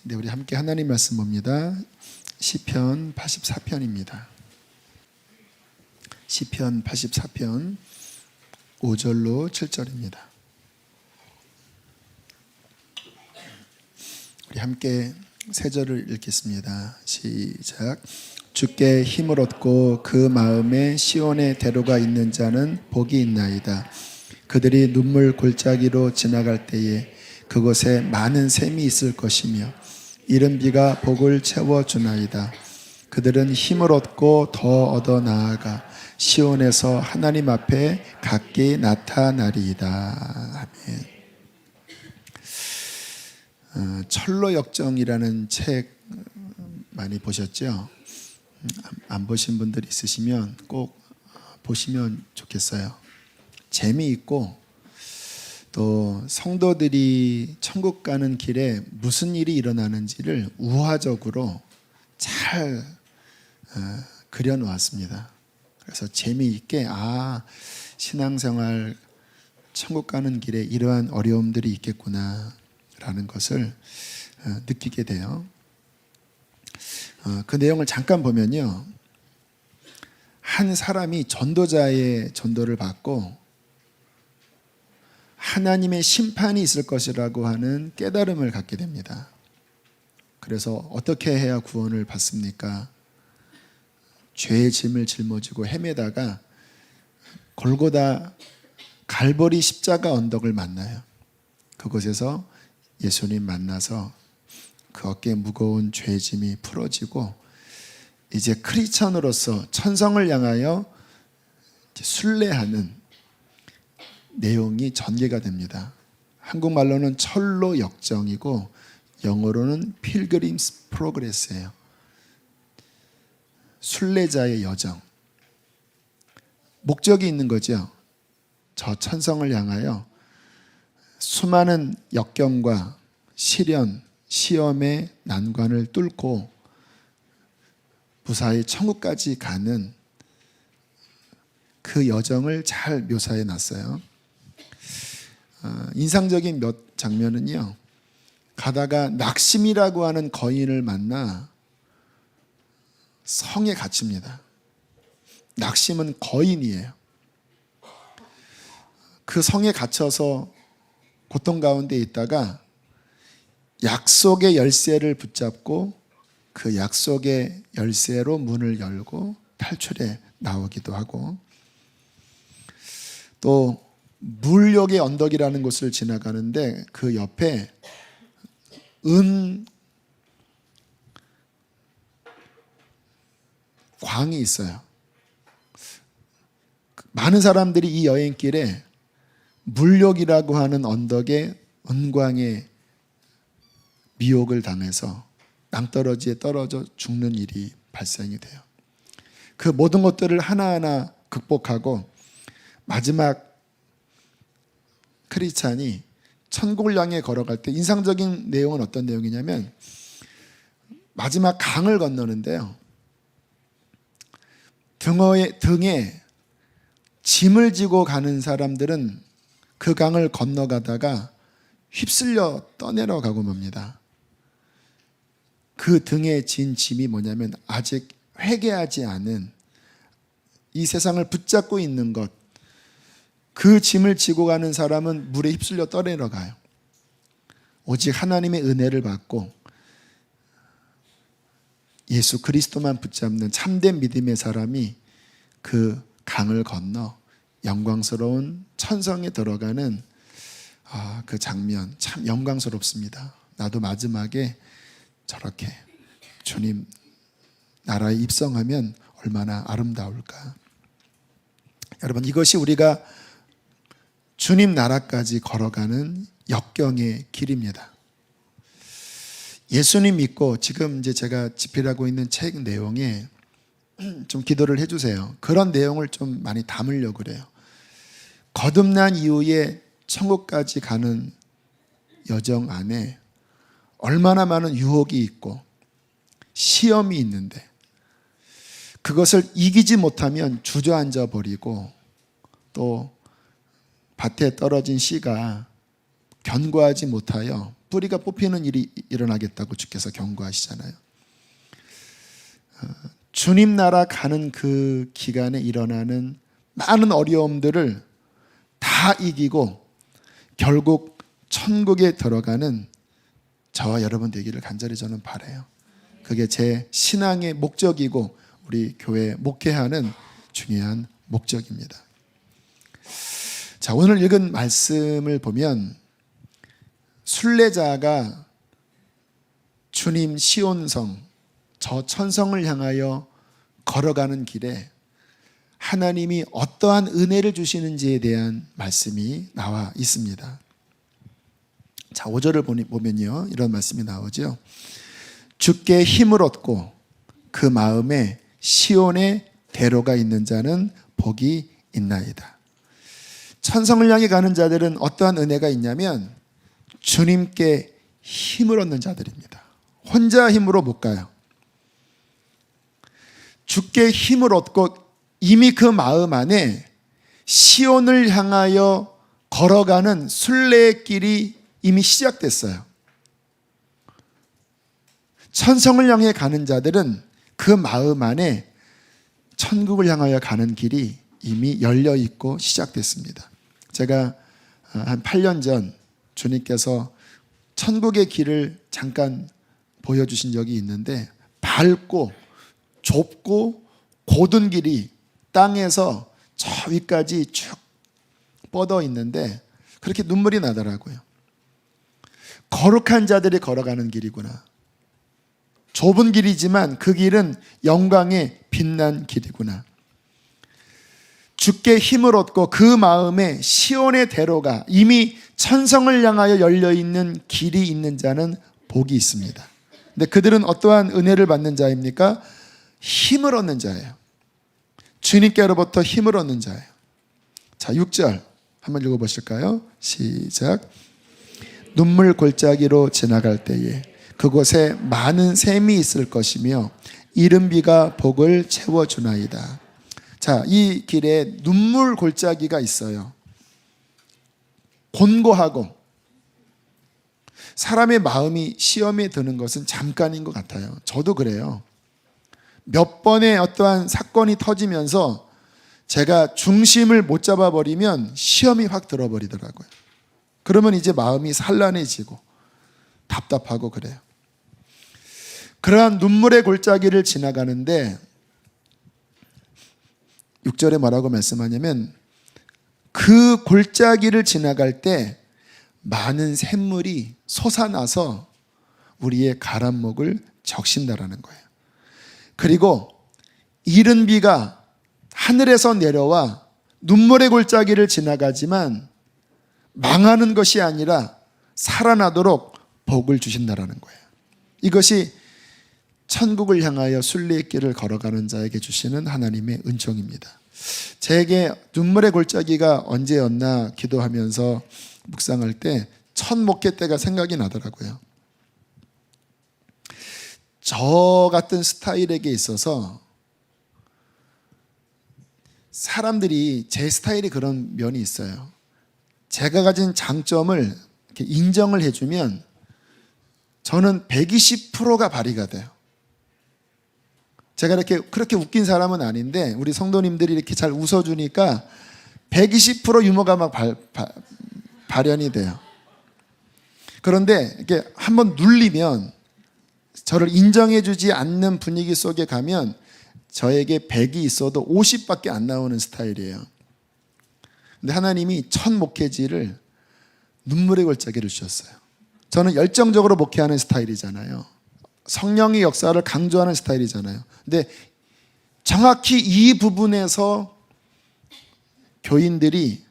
네, 우리 함께 하나님 말씀 봅니다. 시편 84편입니다. 시편 84편 5절로 7절입니다. 우리 함께 세 절을 읽겠습니다. 시작. 주께 힘을 얻고 그 마음에 시온의 대로가 있는 자는 복이 있나이다. 그들이 눈물 골짜기로 지나갈 때에 그곳에 많은 샘이 있을 것이며 이른 비가 복을 채워주나이다. 그들은 힘을 얻고 더 얻어 나아가 시온에서 하나님 앞에 각기 나타나리이다. 아멘. 철로역정이라는 책 많이 보셨죠? 안 보신 분들 있으시면 꼭 보시면 좋겠어요. 재미있고 또 성도들이 천국 가는 길에 무슨 일이 일어나는지를 우화적으로 잘 그려놓았습니다. 그래서 재미있게 신앙생활 천국 가는 길에 이러한 어려움들이 있겠구나 라는 것을 느끼게 돼요. 그 내용을 잠깐 보면요, 한 사람이 전도자의 전도를 받고 하나님의 심판이 있을 것이라고 하는 깨달음을 갖게 됩니다. 그래서 어떻게 해야 구원을 받습니까? 죄의 짐을 짊어지고 헤매다가 골고다 갈보리 십자가 언덕을 만나요. 그곳에서 예수님 만나서 그 어깨에 무거운 죄의 짐이 풀어지고 이제 크리스천으로서 천성을 향하여 순례하는 내용이 전개가 됩니다. 한국말로는 철로 역정이고 영어로는 필그림스 프로그레스예요. 순례자의 여정. 목적이 있는 거죠. 저 천성을 향하여 수많은 역경과 시련, 시험의 난관을 뚫고 무사히 천국까지 가는 그 여정을 잘 묘사해 놨어요. 인상적인 몇 장면은요, 가다가 낙심이라고 하는 거인을 만나 성에 갇힙니다. 낙심은 거인이에요. 그 성에 갇혀서 고통 가운데 있다가 약속의 열쇠를 붙잡고 그 약속의 열쇠로 문을 열고 탈출해 나오기도 하고, 또 물욕의 언덕이라는 곳을 지나가는데 그 옆에 광이 있어요. 많은 사람들이 이 여행길에 물욕이라고 하는 언덕에 은광의 미혹을 당해서 낭떠러지에 떨어져 죽는 일이 발생이 돼요. 그 모든 것들을 하나하나 극복하고 마지막 크리스찬이 천국을 향해 걸어갈 때 인상적인 내용은 어떤 내용이냐면, 마지막 강을 건너는데요, 등에 짐을 지고 가는 사람들은 그 강을 건너가다가 휩쓸려 떠내려가고 맙니다. 그 등에 진 짐이 뭐냐면 아직 회개하지 않은 이 세상을 붙잡고 있는 것, 그 짐을 지고 가는 사람은 물에 휩쓸려 떠내려가요. 오직 하나님의 은혜를 받고 예수 그리스도만 붙잡는 참된 믿음의 사람이 그 강을 건너 영광스러운 천성에 들어가는 그 장면 참 영광스럽습니다. 나도 마지막에 저렇게 주님 나라에 입성하면 얼마나 아름다울까. 여러분, 이것이 우리가 주님 나라까지 걸어가는 역경의 길입니다. 예수님 믿고 지금 이제 제가 집필하고 있는 책 내용에 좀 기도를 해주세요. 그런 내용을 좀 많이 담으려고 그래요. 거듭난 이후에 천국까지 가는 여정 안에 얼마나 많은 유혹이 있고 시험이 있는데 그것을 이기지 못하면 주저앉아 버리고 또 밭에 떨어진 씨가 견고하지 못하여 뿌리가 뽑히는 일이 일어나겠다고 주께서 경고하시잖아요. 주님 나라 가는 그 기간에 일어나는 많은 어려움들을 다 이기고 결국 천국에 들어가는 저와 여러분 되기를 간절히 저는 바라요. 그게 제 신앙의 목적이고 우리 교회 목회하는 중요한 목적입니다. 자, 오늘 읽은 말씀을 보면 순례자가 주님 시온성, 저 천성을 향하여 걸어가는 길에 하나님이 어떠한 은혜를 주시는지에 대한 말씀이 나와 있습니다. 자, 5절을 보면요, 이런 말씀이 나오죠. 주께 힘을 얻고 그 마음에 시온의 대로가 있는 자는 복이 있나이다. 천성을 향해 가는 자들은 어떠한 은혜가 있냐면 주님께 힘을 얻는 자들입니다. 혼자 힘으로 못 가요. 주께 힘을 얻고 이미 그 마음 안에 시온을 향하여 걸어가는 순례의 길이 이미 시작됐어요. 천성을 향해 가는 자들은 그 마음 안에 천국을 향하여 가는 길이 이미 열려 있고 시작됐습니다. 제가 한 8년 전 주님께서 천국의 길을 잠깐 보여주신 적이 있는데 밝고 좁고 고든 길이 땅에서 저 위까지 쭉 뻗어 있는데 그렇게 눈물이 나더라고요. 거룩한 자들이 걸어가는 길이구나. 좁은 길이지만 그 길은 영광의 빛난 길이구나. 주께 힘을 얻고 그 마음에 시온의 대로가 이미 천성을 향하여 열려있는 길이 있는 자는 복이 있습니다. 근데 그들은 어떠한 은혜를 받는 자입니까? 힘을 얻는 자예요. 주님께로부터 힘을 얻는 자예요. 자, 6절 한번 읽어보실까요? 시작. 눈물 골짜기로 지나갈 때에 그곳에 많은 샘이 있을 것이며 이른 비가 복을 채워주나이다. 자, 이 길에 눈물 골짜기가 있어요. 곤고하고 사람의 마음이 시험에 드는 것은 잠깐인 것 같아요. 저도 그래요. 몇 번의 어떠한 사건이 터지면서 제가 중심을 못 잡아버리면 시험이 확 들어버리더라고요. 그러면 이제 마음이 산란해지고 답답하고 그래요. 그러한 눈물의 골짜기를 지나가는데 6절에 뭐라고 말씀하냐면 그 골짜기를 지나갈 때 많은 샘물이 솟아나서 우리의 가람목을 적신다라는 거예요. 그리고 이른 비가 하늘에서 내려와 눈물의 골짜기를 지나가지만 망하는 것이 아니라 살아나도록 복을 주신다라는 거예요. 이것이 천국을 향하여 순례의 길을 걸어가는 자에게 주시는 하나님의 은총입니다. 제게 눈물의 골짜기가 언제였나 기도하면서 묵상할 때 첫 목회 때가 생각이 나더라고요. 저 같은 스타일에게 있어서 사람들이 제 스타일이 그런 면이 있어요. 제가 가진 장점을 이렇게 인정을 해주면 저는 120%가 발휘가 돼요. 제가 그렇게 웃긴 사람은 아닌데 우리 성도님들이 이렇게 잘 웃어주니까 120% 유머가 막 발현이 돼요. 그런데 이렇게 한번 눌리면 저를 인정해주지 않는 분위기 속에 가면 저에게 100이 있어도 50밖에 안 나오는 스타일이에요. 근데 하나님이 첫 목회지를 눈물의 골짜기를 주셨어요. 저는 열정적으로 목회하는 스타일이잖아요. 성령의 역사를 강조하는 스타일이잖아요. 근데 정확히 이 부분에서 교인들이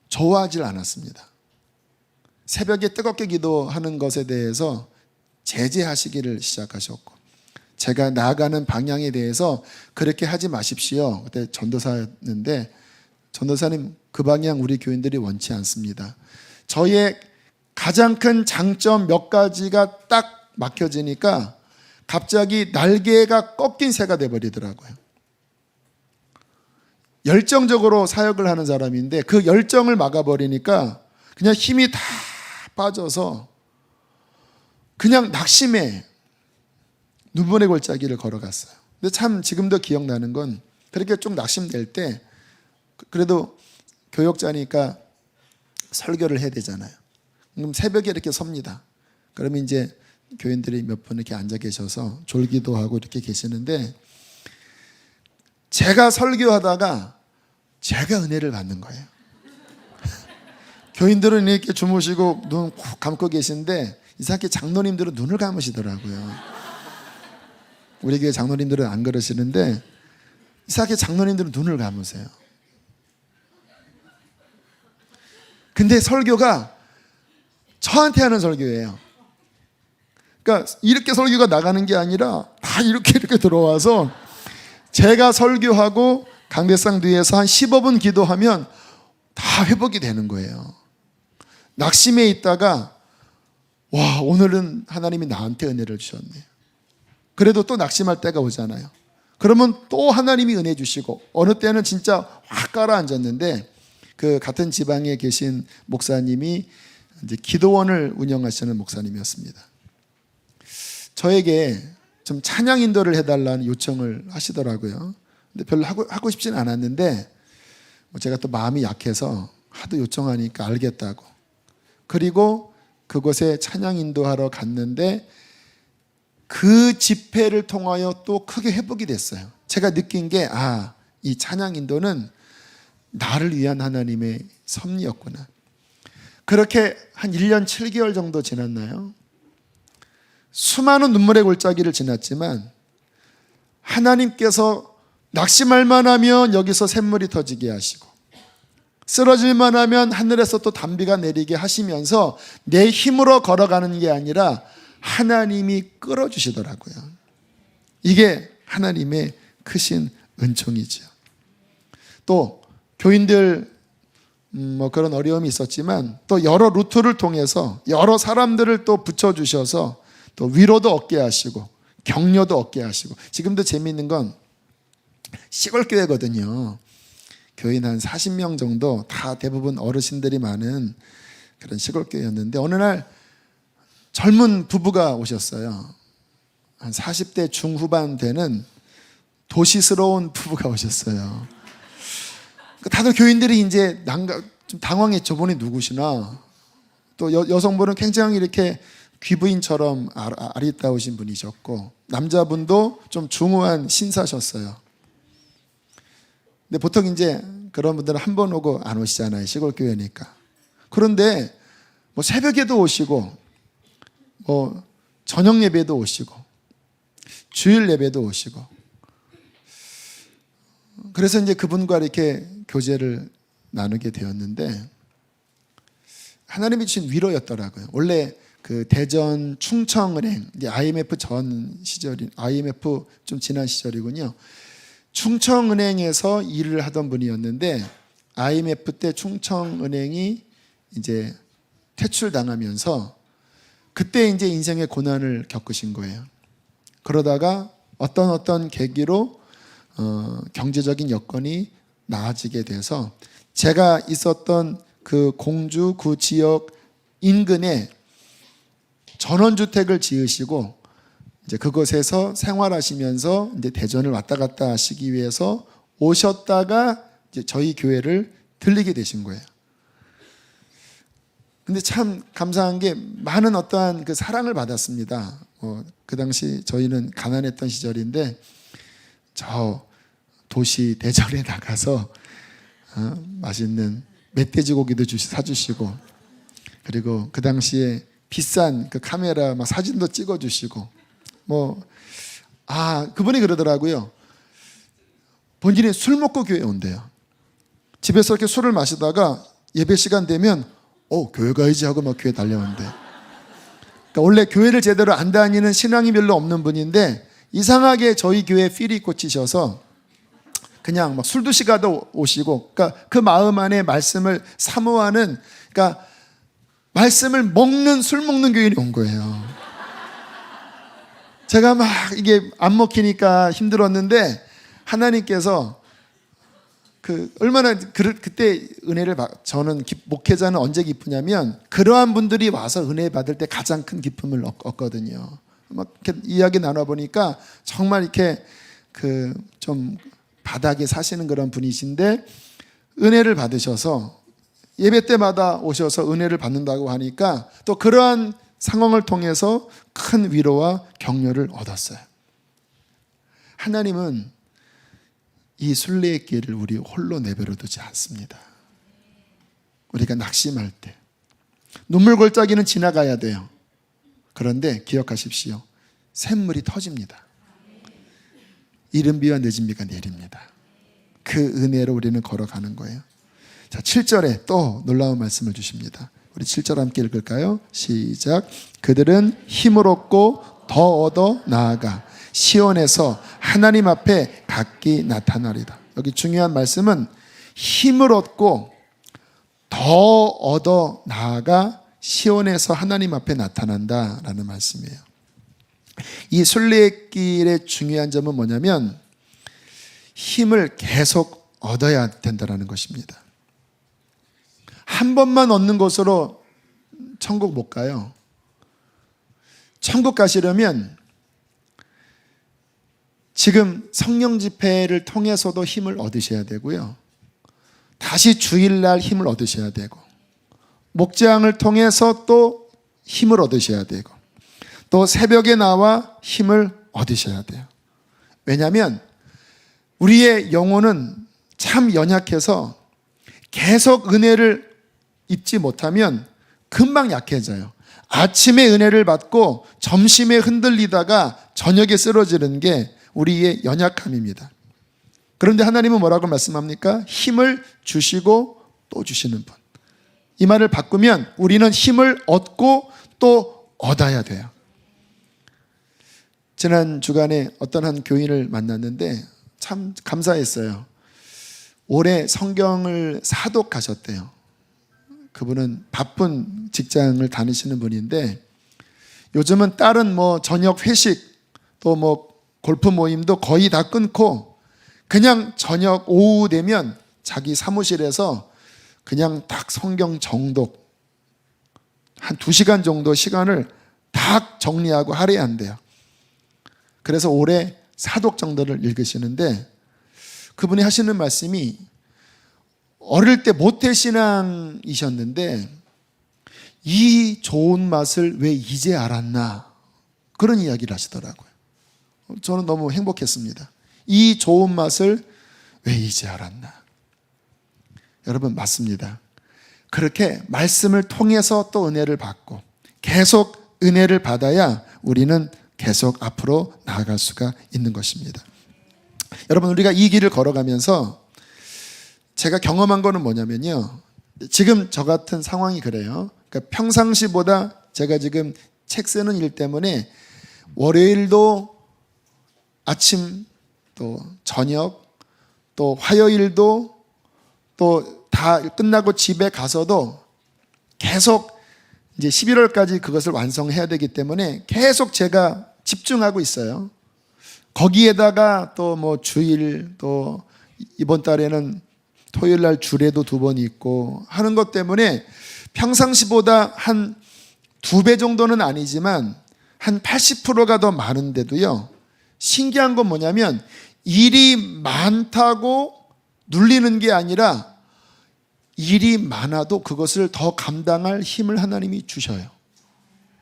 좋아하지 않았습니다. 새벽에 뜨겁게 기도하는 것에 대해서 제재하시기를 시작하셨고 제가 나아가는 방향에 대해서 그렇게 하지 마십시오. 그때 전도사였는데 전도사님 그 방향 우리 교인들이 원치 않습니다. 저의 가장 큰 장점 몇 가지가 딱 막혀지니까 갑자기 날개가 꺾인 새가 돼버리더라고요. 열정적으로 사역을 하는 사람인데 그 열정을 막아버리니까 그냥 힘이 다 빠져서 그냥 낙심해 눈물의 골짜기를 걸어갔어요. 근데 참 지금도 기억나는 건 그렇게 좀 낙심될 때 그래도 교역자니까 설교를 해야 되잖아요. 그럼 새벽에 이렇게 섭니다. 그러면 이제 교인들이 몇 분 이렇게 앉아 계셔서 졸기도 하고 이렇게 계시는데 제가 설교하다가 제가 은혜를 받는 거예요. 교인들은 이렇게 주무시고 눈 콕 감고 계신데 이상하게 장로님들은 눈을 감으시더라고요. 우리 교회 장로님들은 안 그러시는데 이상하게 장로님들은 눈을 감으세요. 근데 설교가 저한테 하는 설교예요. 그러니까 이렇게 설교가 나가는 게 아니라 다 이렇게 들어와서 제가 설교하고 강대상 뒤에서 한 15분 기도하면 다 회복이 되는 거예요. 낙심해 있다가 와, 오늘은 하나님이 나한테 은혜를 주셨네. 그래도 또 낙심할 때가 오잖아요. 그러면 또 하나님이 은혜 주시고 어느 때는 진짜 확 가라앉았는데 그 같은 지방에 계신 목사님이 이제 기도원을 운영하시는 목사님이었습니다. 저에게 좀 찬양 인도를 해달라는 요청을 하시더라고요. 근데 별로 하고 싶진 않았는데 제가 또 마음이 약해서 하도 요청하니까 알겠다고. 그리고 그곳에 찬양 인도하러 갔는데 그 집회를 통하여 또 크게 회복이 됐어요. 제가 느낀 게 이 찬양 인도는 나를 위한 하나님의 섭리였구나. 그렇게 한 1년 7개월 정도 지났나요? 수많은 눈물의 골짜기를 지났지만 하나님께서 낙심할 만하면 여기서 샘물이 터지게 하시고 쓰러질 만하면 하늘에서 또 단비가 내리게 하시면서 내 힘으로 걸어가는 게 아니라 하나님이 끌어주시더라고요. 이게 하나님의 크신 은총이죠. 또 교인들 뭐 그런 어려움이 있었지만 또 여러 루트를 통해서 여러 사람들을 또 붙여주셔서 또 위로도 얻게 하시고 격려도 얻게 하시고 지금도 재미있는 건 시골 교회거든요. 교인 한 40명 정도 다 대부분 어르신들이 많은 그런 시골 교회였는데 어느 날 젊은 부부가 오셨어요. 한 40대 중후반 되는 도시스러운 부부가 오셨어요. 다들 교인들이 이제 좀 당황했죠. 저분이 누구시나. 또 여성분은 굉장히 이렇게 귀부인처럼 아리따우신 분이셨고 남자분도 좀 중후한 신사셨어요. 근데 보통 이제 그런 분들은 한 번 오고 안 오시잖아요. 시골 교회니까. 그런데 뭐 새벽에도 오시고 뭐 저녁 예배도 오시고 주일 예배도 오시고 그래서 이제 그분과 이렇게 교제를 나누게 되었는데 하나님이 주신 위로였더라고요. 원래 그 대전 충청은행 이제 IMF 전 시절이 IMF 좀 지난 시절이군요. 충청은행에서 일을 하던 분이었는데 IMF 때 충청은행이 이제 퇴출당하면서 그때 이제 인생의 고난을 겪으신 거예요. 그러다가 어떤 계기로 경제적인 여건이 나아지게 돼서 제가 있었던 그 공주 그 지역 인근에 전원주택을 지으시고 이제 그곳에서 생활하시면서 이제 대전을 왔다 갔다 하시기 위해서 오셨다가 이제 저희 교회를 들리게 되신 거예요. 근데 참 감사한 게 많은 어떠한 그 사랑을 받았습니다. 그 당시 저희는 가난했던 시절인데 저 도시 대전에 나가서 맛있는 멧돼지 고기도 사주시고 그리고 그 당시에 비싼 그 카메라 막 사진도 찍어주시고 그분이 그러더라고요. 본인이 술 먹고 교회에 온대요. 집에서 이렇게 술을 마시다가 예배 시간 되면 교회 가야지 하고 막 교회 달려온대. 그러니까 원래 교회를 제대로 안 다니는 신앙이 별로 없는 분인데 이상하게 저희 교회에 필이 꽂히셔서 그냥 막 술 드시가도 오시고 그러니까 그 마음 안에 말씀을 사모하는 그러니까 말씀을 먹는 술 먹는 교인이 온 거예요. 제가 막 이게 안 먹히니까 힘들었는데 하나님께서 얼마나 그때 은혜를 저는 목회자는 언제 기쁘냐면 그러한 분들이 와서 은혜 받을 때 가장 큰 기쁨을 얻거든요. 막 이렇게 이야기 나눠 보니까 정말 이렇게 좀 바닥에 사시는 그런 분이신데 은혜를 받으셔서 예배 때마다 오셔서 은혜를 받는다고 하니까 또 그러한 상황을 통해서 큰 위로와 격려를 얻었어요. 하나님은 이 순례의 길을 우리 홀로 내버려 두지 않습니다. 우리가 낙심할 때 눈물 골짜기는 지나가야 돼요. 그런데 기억하십시오. 샘물이 터집니다. 이른 비와 늦은 비가 내립니다. 그 은혜로 우리는 걸어가는 거예요. 자, 7절에 또 놀라운 말씀을 주십니다. 우리 7절 함께 읽을까요? 시작. 그들은 힘을 얻고 더 얻어 나아가 시온에서 하나님 앞에 각기 나타나리다. 여기 중요한 말씀은 힘을 얻고 더 얻어 나아가 시온에서 하나님 앞에 나타난다라는 말씀이에요. 이 순례의 길의 중요한 점은 뭐냐면 힘을 계속 얻어야 된다는 것입니다. 한 번만 얻는 것으로 천국 못 가요. 천국 가시려면 지금 성령 집회를 통해서도 힘을 얻으셔야 되고요. 다시 주일날 힘을 얻으셔야 되고 목장을 통해서 또 힘을 얻으셔야 되고 또 새벽에 나와 힘을 얻으셔야 돼요. 왜냐하면 우리의 영혼은 참 연약해서 계속 은혜를 입지 못하면 금방 약해져요. 아침에 은혜를 받고 점심에 흔들리다가 저녁에 쓰러지는 게 우리의 연약함입니다. 그런데 하나님은 뭐라고 말씀합니까? 힘을 주시고 또 주시는 분. 이 말을 바꾸면 우리는 힘을 얻고 또 얻어야 돼요. 지난 주간에 어떤 한 교인을 만났는데 참 감사했어요. 올해 성경을 사독하셨대요. 그분은 바쁜 직장을 다니시는 분인데 요즘은 다른 저녁 회식 또 골프 모임도 거의 다 끊고 그냥 저녁 오후 되면 자기 사무실에서 그냥 딱 성경 정독 한 2시간 정도 시간을 딱 정리하고 할애한대요. 그래서 올해 사독 정도를 읽으시는데 그분이 하시는 말씀이 어릴 때 모태신앙이셨는데 이 좋은 맛을 왜 이제 알았나 그런 이야기를 하시더라고요. 저는 너무 행복했습니다. 이 좋은 맛을 왜 이제 알았나. 여러분 맞습니다. 그렇게 말씀을 통해서 또 은혜를 받고 계속 은혜를 받아야 우리는 계속 앞으로 나아갈 수가 있는 것입니다. 여러분 우리가 이 길을 걸어가면서 제가 경험한 거는 뭐냐면요. 지금 저 같은 상황이 그래요. 그러니까 평상시보다 제가 지금 책 쓰는 일 때문에 월요일도 아침 또 저녁 또 화요일도 또 다 끝나고 집에 가서도 계속 이제 11월까지 그것을 완성해야 되기 때문에 계속 제가 집중하고 있어요. 거기에다가 또 주일 또 이번 달에는 토요일 날 주례도 2번 있고 하는 것 때문에 평상시보다 한 2배 정도는 아니지만 한 80%가 더 많은데도요. 신기한 건 뭐냐면 일이 많다고 눌리는 게 아니라 일이 많아도 그것을 더 감당할 힘을 하나님이 주셔요.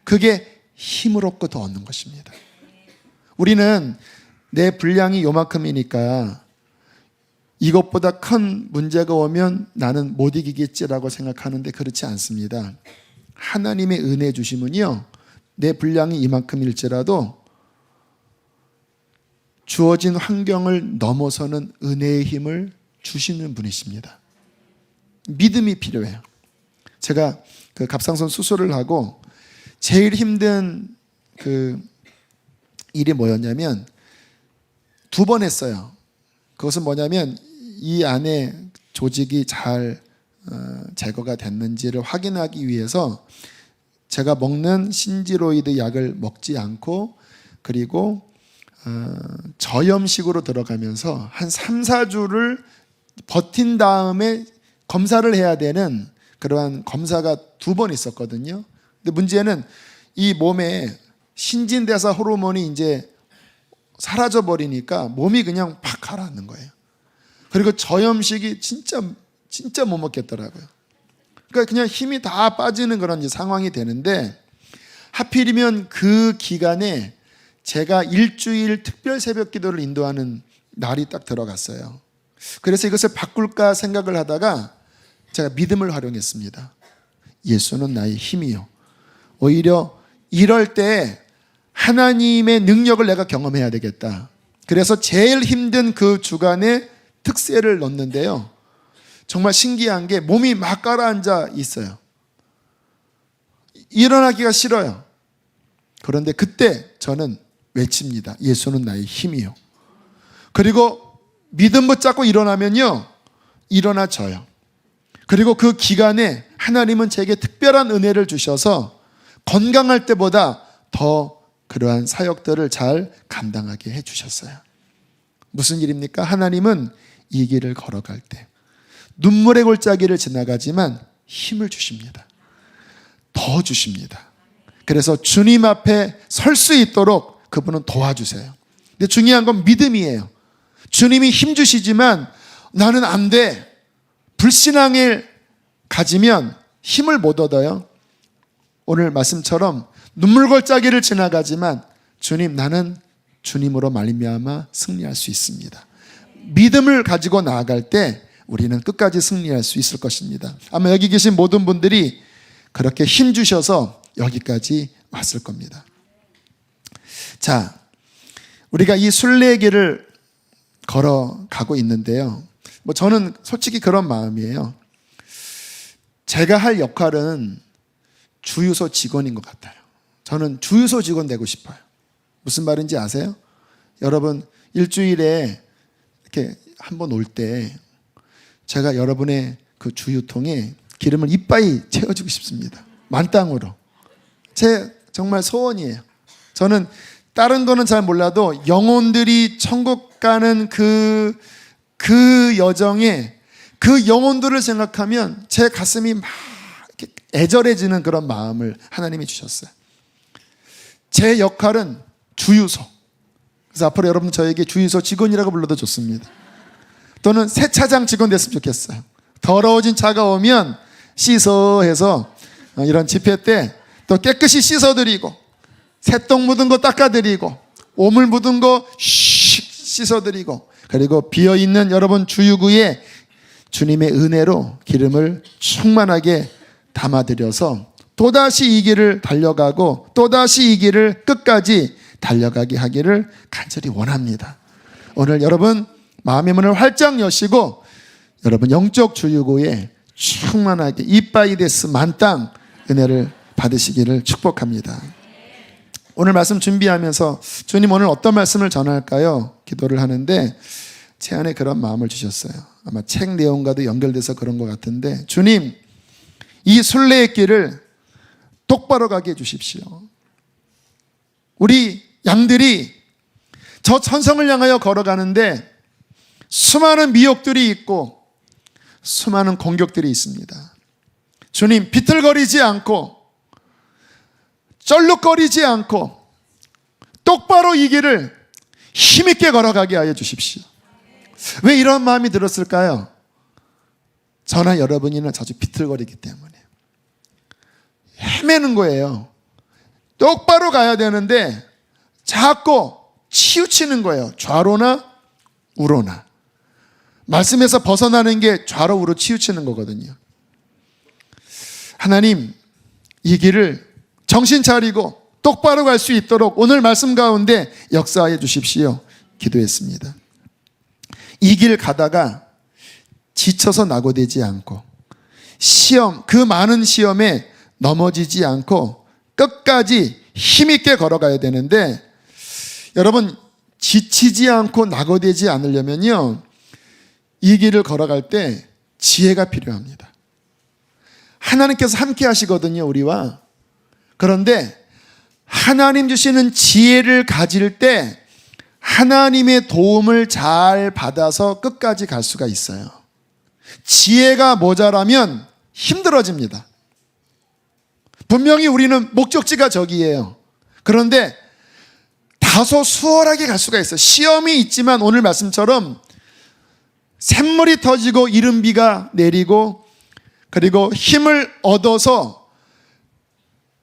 그게 힘을 얻고 더 얻는 것입니다. 우리는 내 분량이 요만큼이니까 이것보다 큰 문제가 오면 나는 못 이기겠지라고 생각하는데 그렇지 않습니다. 하나님의 은혜 주심은요. 내 분량이 이만큼일지라도 주어진 환경을 넘어서는 은혜의 힘을 주시는 분이십니다. 믿음이 필요해요. 제가 그 갑상선 수술을 하고 제일 힘든 그 일이 뭐였냐면 2번 했어요. 그것은 뭐냐면 이 안에 조직이 잘 제거가 됐는지를 확인하기 위해서 제가 먹는 신지로이드 약을 먹지 않고 그리고 저염식으로 들어가면서 한 3, 4주를 버틴 다음에 검사를 해야 되는 그러한 검사가 2번 있었거든요. 근데 문제는 이 몸에 신진대사 호르몬이 이제 사라져 버리니까 몸이 그냥 팍 가라앉는 거예요. 그리고 저염식이 진짜 못 먹겠더라고요. 그러니까 그냥 힘이 다 빠지는 그런 이제 상황이 되는데, 하필이면 그 기간에 제가 일주일 특별 새벽 기도를 인도하는 날이 딱 들어갔어요. 그래서 이것을 바꿀까 생각을 하다가 제가 믿음을 활용했습니다. 예수는 나의 힘이요. 오히려 이럴 때 하나님의 능력을 내가 경험해야 되겠다. 그래서 제일 힘든 그 주간에 특세를 넣는데요. 정말 신기한 게 몸이 막 가라앉아 있어요. 일어나기가 싫어요. 그런데 그때 저는 외칩니다. 예수는 나의 힘이요. 그리고 믿음 붙잡고 일어나면요, 일어나져요. 그리고 그 기간에 하나님은 제게 특별한 은혜를 주셔서 건강할 때보다 더 그러한 사역들을 잘 감당하게 해주셨어요. 무슨 일입니까? 하나님은 이 길을 걸어갈 때 눈물의 골짜기를 지나가지만 힘을 주십니다. 더 주십니다. 그래서 주님 앞에 설 수 있도록 그분은 도와주세요. 근데 중요한 건 믿음이에요. 주님이 힘 주시지만 나는 안 돼. 불신앙을 가지면 힘을 못 얻어요. 오늘 말씀처럼 눈물골짜기를 지나가지만 주님, 나는 주님으로 말미암아 승리할 수 있습니다. 믿음을 가지고 나아갈 때 우리는 끝까지 승리할 수 있을 것입니다. 아마 여기 계신 모든 분들이 그렇게 힘 주셔서 여기까지 왔을 겁니다. 자, 우리가 이 순례의 길을 걸어가고 있는데요. 저는 솔직히 그런 마음이에요. 제가 할 역할은 주유소 직원인 것 같아요. 저는 주유소 직원 되고 싶어요. 무슨 말인지 아세요? 여러분, 일주일에 이렇게 한번 올 때 제가 여러분의 그 주유통에 기름을 이빠이 채워주고 싶습니다. 만땅으로. 제 정말 소원이에요. 저는 다른 거는 잘 몰라도 영혼들이 천국 가는 그 여정에 그 영혼들을 생각하면 제 가슴이 막 이렇게 애절해지는 그런 마음을 하나님이 주셨어요. 제 역할은 주유소. 그래서 앞으로 여러분 저에게 주유소 직원이라고 불러도 좋습니다. 또는 세차장 직원 됐으면 좋겠어요. 더러워진 차가 오면 씻어 해서 이런 집회 때 또 깨끗이 씻어드리고, 새똥 묻은 거 닦아드리고, 오물 묻은 거 씻어드리고, 그리고 비어있는 여러분 주유구에 주님의 은혜로 기름을 충만하게 담아드려서 또다시 이 길을 달려가고 또다시 이 길을 끝까지 달려가게 하기를 간절히 원합니다. 오늘 여러분 마음의 문을 활짝 여시고 여러분 영적 주유구에 충만하게 이빠이데스 만땅 은혜를 받으시기를 축복합니다. 오늘 말씀 준비하면서 주님 오늘 어떤 말씀을 전할까요? 기도를 하는데 제 안에 그런 마음을 주셨어요. 아마 책 내용과도 연결돼서 그런 것 같은데, 주님, 이 순례의 길을 똑바로 가게 해주십시오. 우리 양들이 저 천성을 향하여 걸어가는데 수많은 미혹들이 있고 수많은 공격들이 있습니다. 주님, 비틀거리지 않고 쩔룩거리지 않고 똑바로 이 길을 힘있게 걸어가게 하여 주십시오. 왜 이런 마음이 들었을까요? 저나 여러분이나 자주 비틀거리기 때문에 헤매는 거예요. 똑바로 가야 되는데 자꾸 치우치는 거예요. 좌로나 우로나. 말씀에서 벗어나는 게 좌로 우로 치우치는 거거든요. 하나님, 이 길을 정신 차리고 똑바로 갈 수 있도록 오늘 말씀 가운데 역사해 주십시오. 기도했습니다. 이 길 가다가 지쳐서 낙오되지 않고 시험, 그 많은 시험에 넘어지지 않고 끝까지 힘있게 걸어가야 되는데, 여러분 지치지 않고 낙오되지 않으려면요, 이 길을 걸어갈 때 지혜가 필요합니다. 하나님께서 함께 하시거든요, 우리와. 그런데 하나님 주시는 지혜를 가질 때 하나님의 도움을 잘 받아서 끝까지 갈 수가 있어요. 지혜가 모자라면 힘들어집니다. 분명히 우리는 목적지가 저기예요. 그런데 다소 수월하게 갈 수가 있어요. 시험이 있지만 오늘 말씀처럼 샘물이 터지고 이른비가 내리고 그리고 힘을 얻어서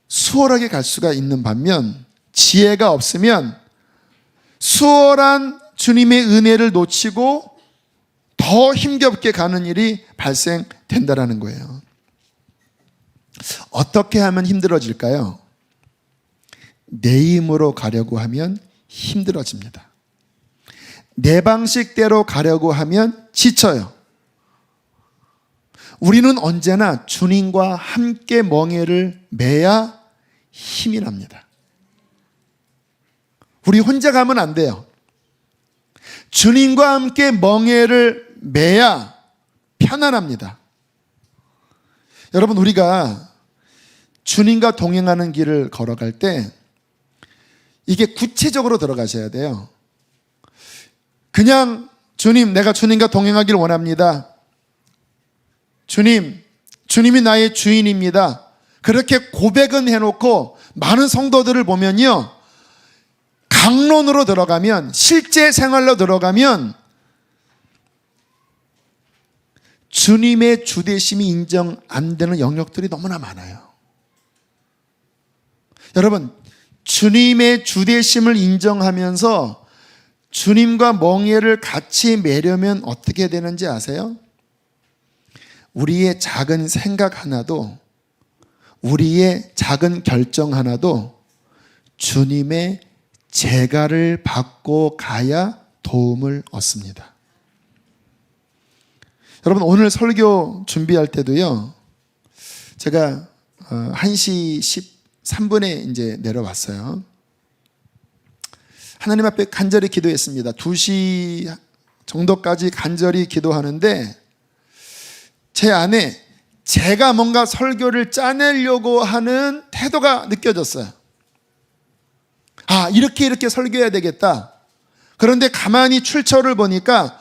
수월하게 갈 수가 있는 반면 지혜가 없으면 수월한 주님의 은혜를 놓치고 더 힘겹게 가는 일이 발생된다는 거예요. 어떻게 하면 힘들어질까요? 내 힘으로 가려고 하면 힘들어집니다. 내 방식대로 가려고 하면 지쳐요. 우리는 언제나 주님과 함께 멍에를 매야 힘이 납니다. 우리 혼자 가면 안 돼요. 주님과 함께 멍에를 매야 편안합니다. 여러분, 우리가 주님과 동행하는 길을 걸어갈 때 이게 구체적으로 들어가셔야 돼요. 그냥 주님, 내가 주님과 동행하기를 원합니다. 주님이 나의 주인입니다. 그렇게 고백은 해놓고 많은 성도들을 보면요, 강론으로 들어가면, 실제 생활로 들어가면 주님의 주되심이 인정 안 되는 영역들이 너무나 많아요. 여러분, 주님의 주되심을 인정하면서 주님과 멍에를 같이 매려면 어떻게 되는지 아세요? 우리의 작은 생각 하나도, 우리의 작은 결정 하나도 주님의 제가를 받고 가야 도움을 얻습니다. 여러분, 오늘 설교 준비할 때도요, 제가 1시 13분에 이제 내려왔어요. 하나님 앞에 간절히 기도했습니다. 2시 정도까지 간절히 기도하는데 제 안에 제가 뭔가 설교를 짜내려고 하는 태도가 느껴졌어요. 아, 이렇게 설교해야 되겠다. 그런데 가만히 출처를 보니까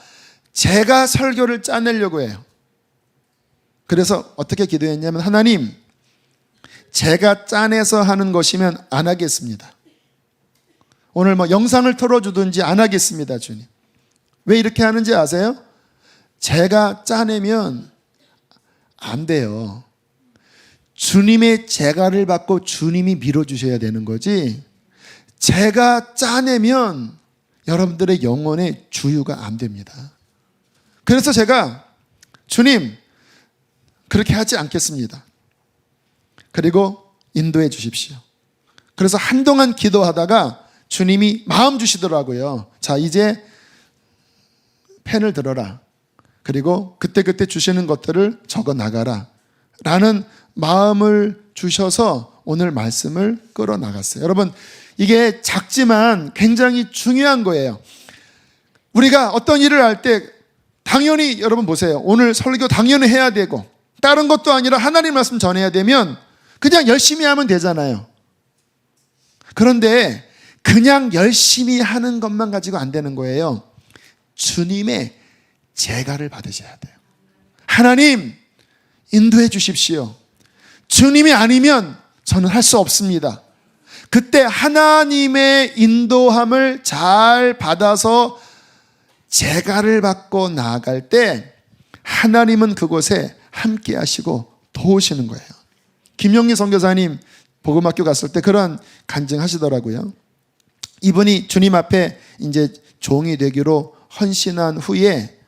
제가 설교를 짜내려고 해요. 그래서 어떻게 기도했냐면, 하나님, 제가 짜내서 하는 것이면 안 하겠습니다. 오늘 영상을 틀어주든지 안 하겠습니다, 주님. 왜 이렇게 하는지 아세요? 제가 짜내면 안 돼요. 주님의 제가를 받고 주님이 밀어주셔야 되는 거지, 제가 짜내면 여러분들의 영혼의 주유가 안 됩니다. 그래서 제가, 주님, 그렇게 하지 않겠습니다. 그리고 인도해 주십시오. 그래서 한동안 기도하다가 주님이 마음 주시더라고요. 자, 이제 펜을 들어라. 그리고 그때그때 주시는 것들을 적어 나가라. 라는 마음을 주셔서 오늘 말씀을 끌어 나갔어요. 여러분, 이게 작지만 굉장히 중요한 거예요. 우리가 어떤 일을 할 때 당연히, 여러분 보세요. 오늘 설교 당연히 해야 되고 다른 것도 아니라 하나님 말씀 전해야 되면 그냥 열심히 하면 되잖아요. 그런데 그냥 열심히 하는 것만 가지고 안 되는 거예요. 주님의 제가를 받으셔야 돼요. 하나님, 인도해 주십시오. 주님이 아니면 저는 할 수 없습니다. 그때 하나님의 인도함을 잘 받아서 제가를 받고 나아갈 때 하나님은 그곳에 함께 하시고 도우시는 거예요. 김영희 선교사님 복음학교 갔을 때 그런 간증하시더라고요. 이분이 주님 앞에 이제 종이 되기로 헌신한 후에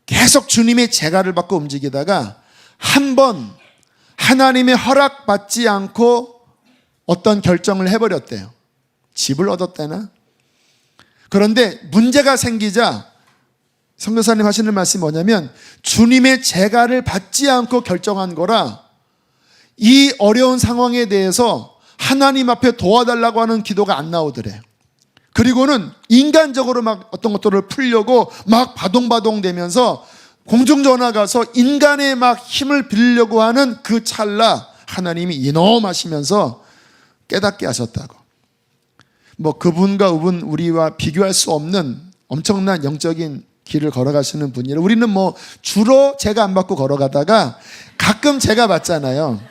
계속 주님의 제가를 받고 움직이다가 한 번 하나님의 허락받지 않고 어떤 결정을 해버렸대요. 집을 얻었대나? 그런데 문제가 생기자 선교사님 하시는 말씀이 뭐냐면, 주님의 제가를 받지 않고 결정한 거라 이 어려운 상황에 대해서 하나님 앞에 도와달라고 하는 기도가 안 나오더래요. 그리고는 인간적으로 막 어떤 것들을 풀려고 막 바동바동 되면서 공중전화 가서 인간의 막 힘을 빌려고 하는 그 찰나 하나님이 이놈 하시면서 깨닫게 하셨다고. 그분과 우리와 비교할 수 없는 엄청난 영적인 길을 걸어가시는 분이라 우리는 뭐 주로 제가 안 받고 걸어가다가 가끔 제가 받잖아요.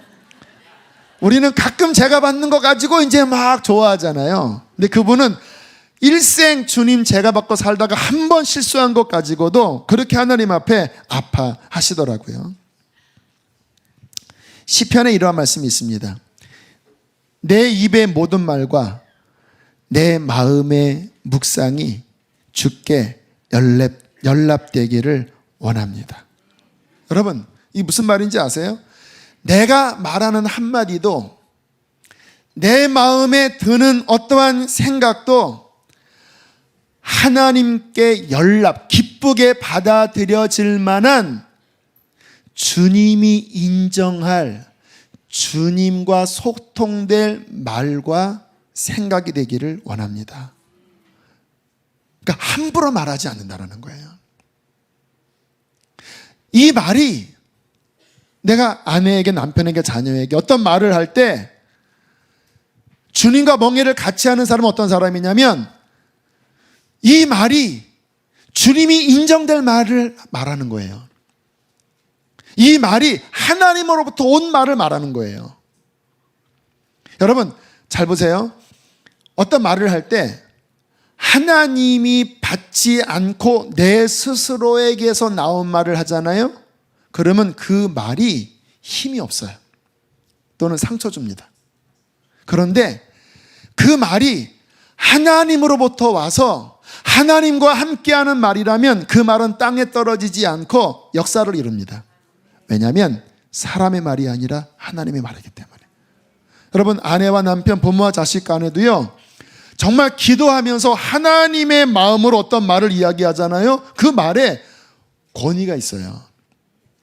우리는 가끔 제가 받는 거 가지고 이제 막 좋아하잖아요. 근데 그분은 일생 주님 제가 받고 살다가 한 번 실수한 것 가지고도 그렇게 하나님 앞에 아파하시더라고요. 시편에 이러한 말씀이 있습니다. 내 입의 모든 말과 내 마음의 묵상이 주께 연락되기를 원합니다. 여러분, 이 무슨 말인지 아세요? 내가 말하는 한마디도 내 마음에 드는 어떠한 생각도 하나님께 기쁘게 받아들여질 만한 주님이 인정할 주님과 소통될 말과 생각이 되기를 원합니다. 그러니까 함부로 말하지 않는다는 거예요. 이 말이 내가 아내에게, 남편에게, 자녀에게 어떤 말을 할 때 주님과 멍에를 같이 하는 사람은 어떤 사람이냐면 이 말이 주님이 인정될 말을 말하는 거예요. 이 말이 하나님으로부터 온 말을 말하는 거예요. 여러분 잘 보세요. 어떤 말을 할 때 하나님이 받지 않고 내 스스로에게서 나온 말을 하잖아요. 그러면 그 말이 힘이 없어요. 또는 상처 줍니다. 그런데 그 말이 하나님으로부터 와서 하나님과 함께하는 말이라면 그 말은 땅에 떨어지지 않고 역사를 이룹니다. 왜냐하면 사람의 말이 아니라 하나님의 말이기 때문에. 여러분 아내와 남편, 부모와 자식 간에도요 정말 기도하면서 하나님의 마음으로 어떤 말을 이야기하잖아요. 그 말에 권위가 있어요.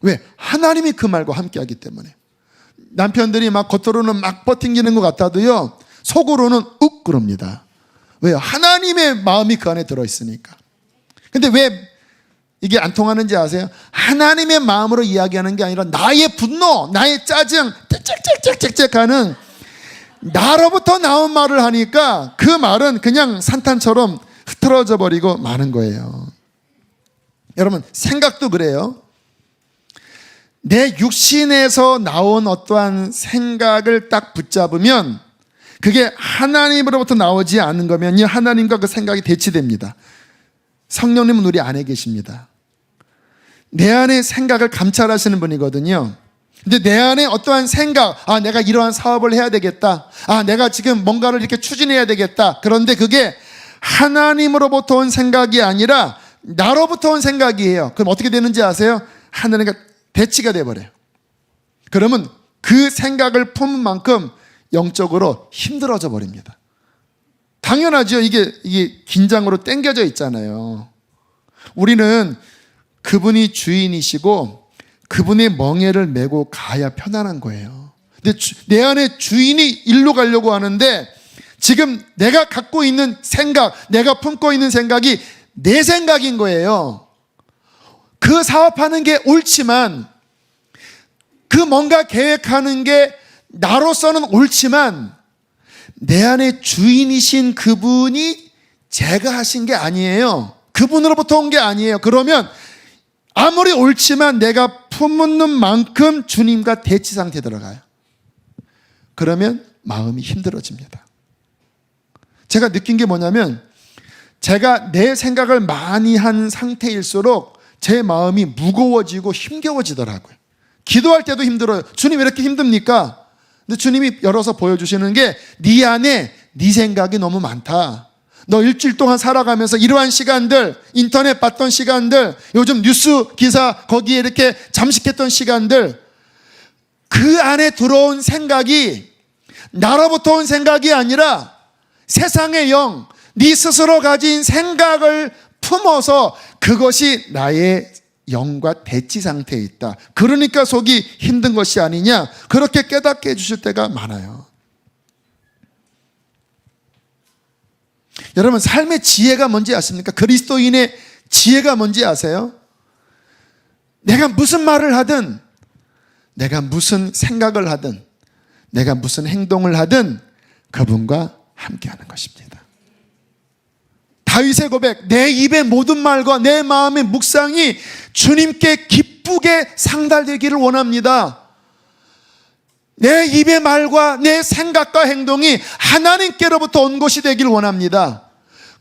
왜? 하나님이 그 말과 함께하기 때문에. 남편들이 막 겉으로는 막 버팅기는 것 같아도요 속으로는 욱 그럽니다. 왜요? 하나님의 마음이 그 안에 들어있으니까. 근데 왜 이게 안 통하는지 아세요? 하나님의 마음으로 이야기하는 게 아니라 나의 분노, 나의 짜증, 짹짹짹짹짹 하는 나로부터 나온 말을 하니까 그 말은 그냥 산탄처럼 흐트러져 버리고 마는 거예요. 여러분 생각도 그래요. 내 육신에서 나온 어떠한 생각을 딱 붙잡으면 그게 하나님으로부터 나오지 않은 거면요 하나님과 그 생각이 대치됩니다. 성령님은 우리 안에 계십니다. 내 안의 생각을 감찰하시는 분이거든요. 근데 내 안에 어떠한 생각, 내가 이러한 사업을 해야 되겠다, 내가 지금 뭔가를 이렇게 추진해야 되겠다. 그런데 그게 하나님으로부터 온 생각이 아니라 나로부터 온 생각이에요. 그럼 어떻게 되는지 아세요? 하나님과 대치가 돼버려요. 그러면 그 생각을 품은 만큼 영적으로 힘들어져 버립니다. 당연하죠. 이게 긴장으로 땡겨져 있잖아요. 우리는 그분이 주인이시고 그분의 멍에를 메고 가야 편안한 거예요. 근데 내 안에 주인이 일로 가려고 하는데 지금 내가 갖고 있는 생각, 내가 품고 있는 생각이 내 생각인 거예요. 그 사업하는 게 옳지만, 그 뭔가 계획하는 게 나로서는 옳지만 내 안에 주인이신 그분이 제가 하신 게 아니에요. 그분으로부터 온 게 아니에요. 그러면 아무리 옳지만 내가 품는 만큼 주님과 대치 상태에 들어가요. 그러면 마음이 힘들어집니다. 제가 느낀 게 뭐냐면 제가 내 생각을 많이 한 상태일수록 제 마음이 무거워지고 힘겨워지더라고요. 기도할 때도 힘들어요. 주님 왜 이렇게 힘듭니까? 근데 주님이 열어서 보여주시는 게 네 안에 네 생각이 너무 많다. 너 일주일 동안 살아가면서 이러한 시간들, 인터넷 봤던 시간들, 요즘 뉴스 기사 거기에 이렇게 잠식했던 시간들, 그 안에 들어온 생각이 나로부터 온 생각이 아니라 세상의 영, 네 스스로 가진 생각을 품어서 그것이 나의 영과 대치 상태에 있다. 그러니까 속이 힘든 것이 아니냐, 그렇게 깨닫게 해주실 때가 많아요. 여러분 삶의 지혜가 뭔지 아십니까? 그리스도인의 지혜가 뭔지 아세요? 내가 무슨 말을 하든, 내가 무슨 생각을 하든, 내가 무슨 행동을 하든 그분과 함께하는 것입니다. 다윗의 고백, 내 입의 모든 말과 내 마음의 묵상이 주님께 기쁘게 상달되기를 원합니다. 내 입의 말과 내 생각과 행동이 하나님께로부터 온 것이 되기를 원합니다.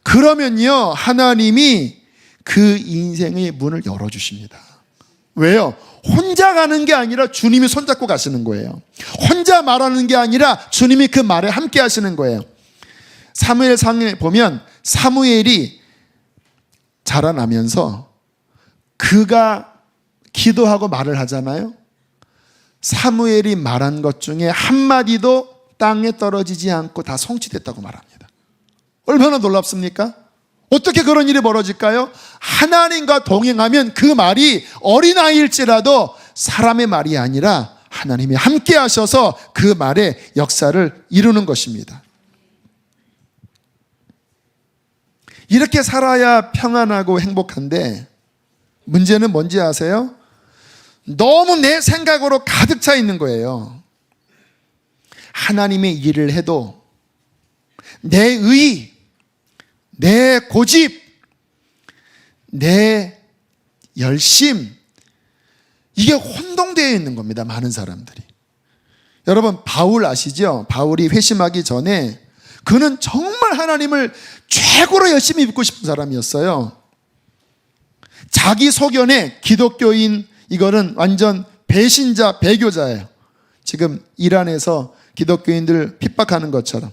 그러면요, 하나님이 그 인생의 문을 열어주십니다. 왜요? 혼자 가는 게 아니라 주님이 손잡고 가시는 거예요. 혼자 말하는 게 아니라 주님이 그 말에 함께 하시는 거예요. 사무엘상에 보면 사무엘이 자라나면서 그가 기도하고 말을 하잖아요. 사무엘이 말한 것 중에 한마디도 땅에 떨어지지 않고 다 성취됐다고 말합니다. 얼마나 놀랍습니까? 어떻게 그런 일이 벌어질까요? 하나님과 동행하면 그 말이 어린아이일지라도 사람의 말이 아니라 하나님이 함께 하셔서 그 말의 역사를 이루는 것입니다. 이렇게 살아야 평안하고 행복한데 문제는 뭔지 아세요? 너무 내 생각으로 가득 차 있는 거예요. 하나님의 일을 해도 내 의, 내 고집, 내 열심, 이게 혼동되어 있는 겁니다. 많은 사람들이. 여러분, 바울 아시죠? 바울이 회심하기 전에 그는 정말 하나님을 최고로 열심히 믿고 싶은 사람이었어요. 자기 소견에 기독교인, 이거는 완전 배신자, 배교자예요. 지금 이란에서 기독교인들 핍박하는 것처럼.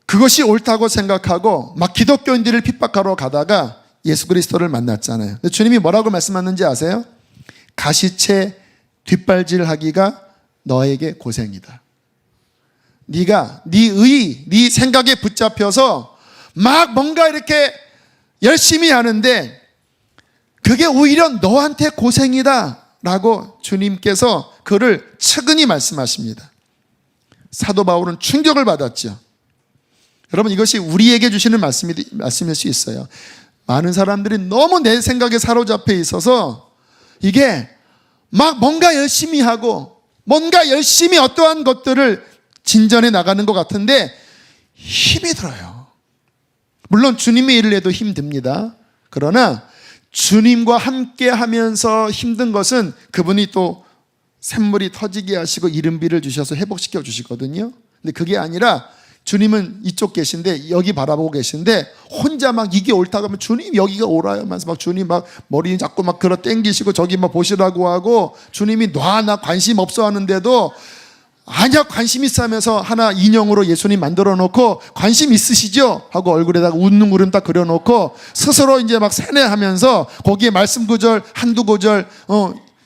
그것이 옳다고 생각하고 막 기독교인들을 핍박하러 가다가 예수 그리스도를 만났잖아요. 근데 주님이 뭐라고 말씀하는지 아세요? 가시채 뒷발질하기가 너에게 고생이다. 네가 네 생각에 붙잡혀서 막 뭔가 이렇게 열심히 하는데 그게 오히려 너한테 고생이다 라고 주님께서 그를 측은히 말씀하십니다. 사도 바울은 충격을 받았죠. 여러분, 이것이 우리에게 주시는 말씀일 수 있어요. 많은 사람들이 너무 내 생각에 사로잡혀 있어서 이게 막 뭔가 열심히 하고 뭔가 열심히 어떠한 것들을 진전해 나가는 것 같은데 힘이 들어요. 물론 주님의 일을 해도 힘듭니다. 그러나 주님과 함께 하면서 힘든 것은 그분이 또 샘물이 터지게 하시고 이른비를 주셔서 회복시켜 주시거든요. 근데 그게 아니라 주님은 이쪽 계신데 여기 바라보고 계신데 혼자 막 이게 옳다고 하면 주님 여기가 옳아요 하면서 막 주님 막 머리 자꾸 막 걸어 땡기시고 저기 막 보시라고 하고 주님이 나 관심 없어 하는데도 아니야 관심 있어 하면서 하나 인형으로 예수님 만들어 놓고 관심 있으시죠? 하고 얼굴에다가 웃는 그림 딱 그려놓고 스스로 이제 막 세뇌하면서 거기에 말씀 구절 한두 구절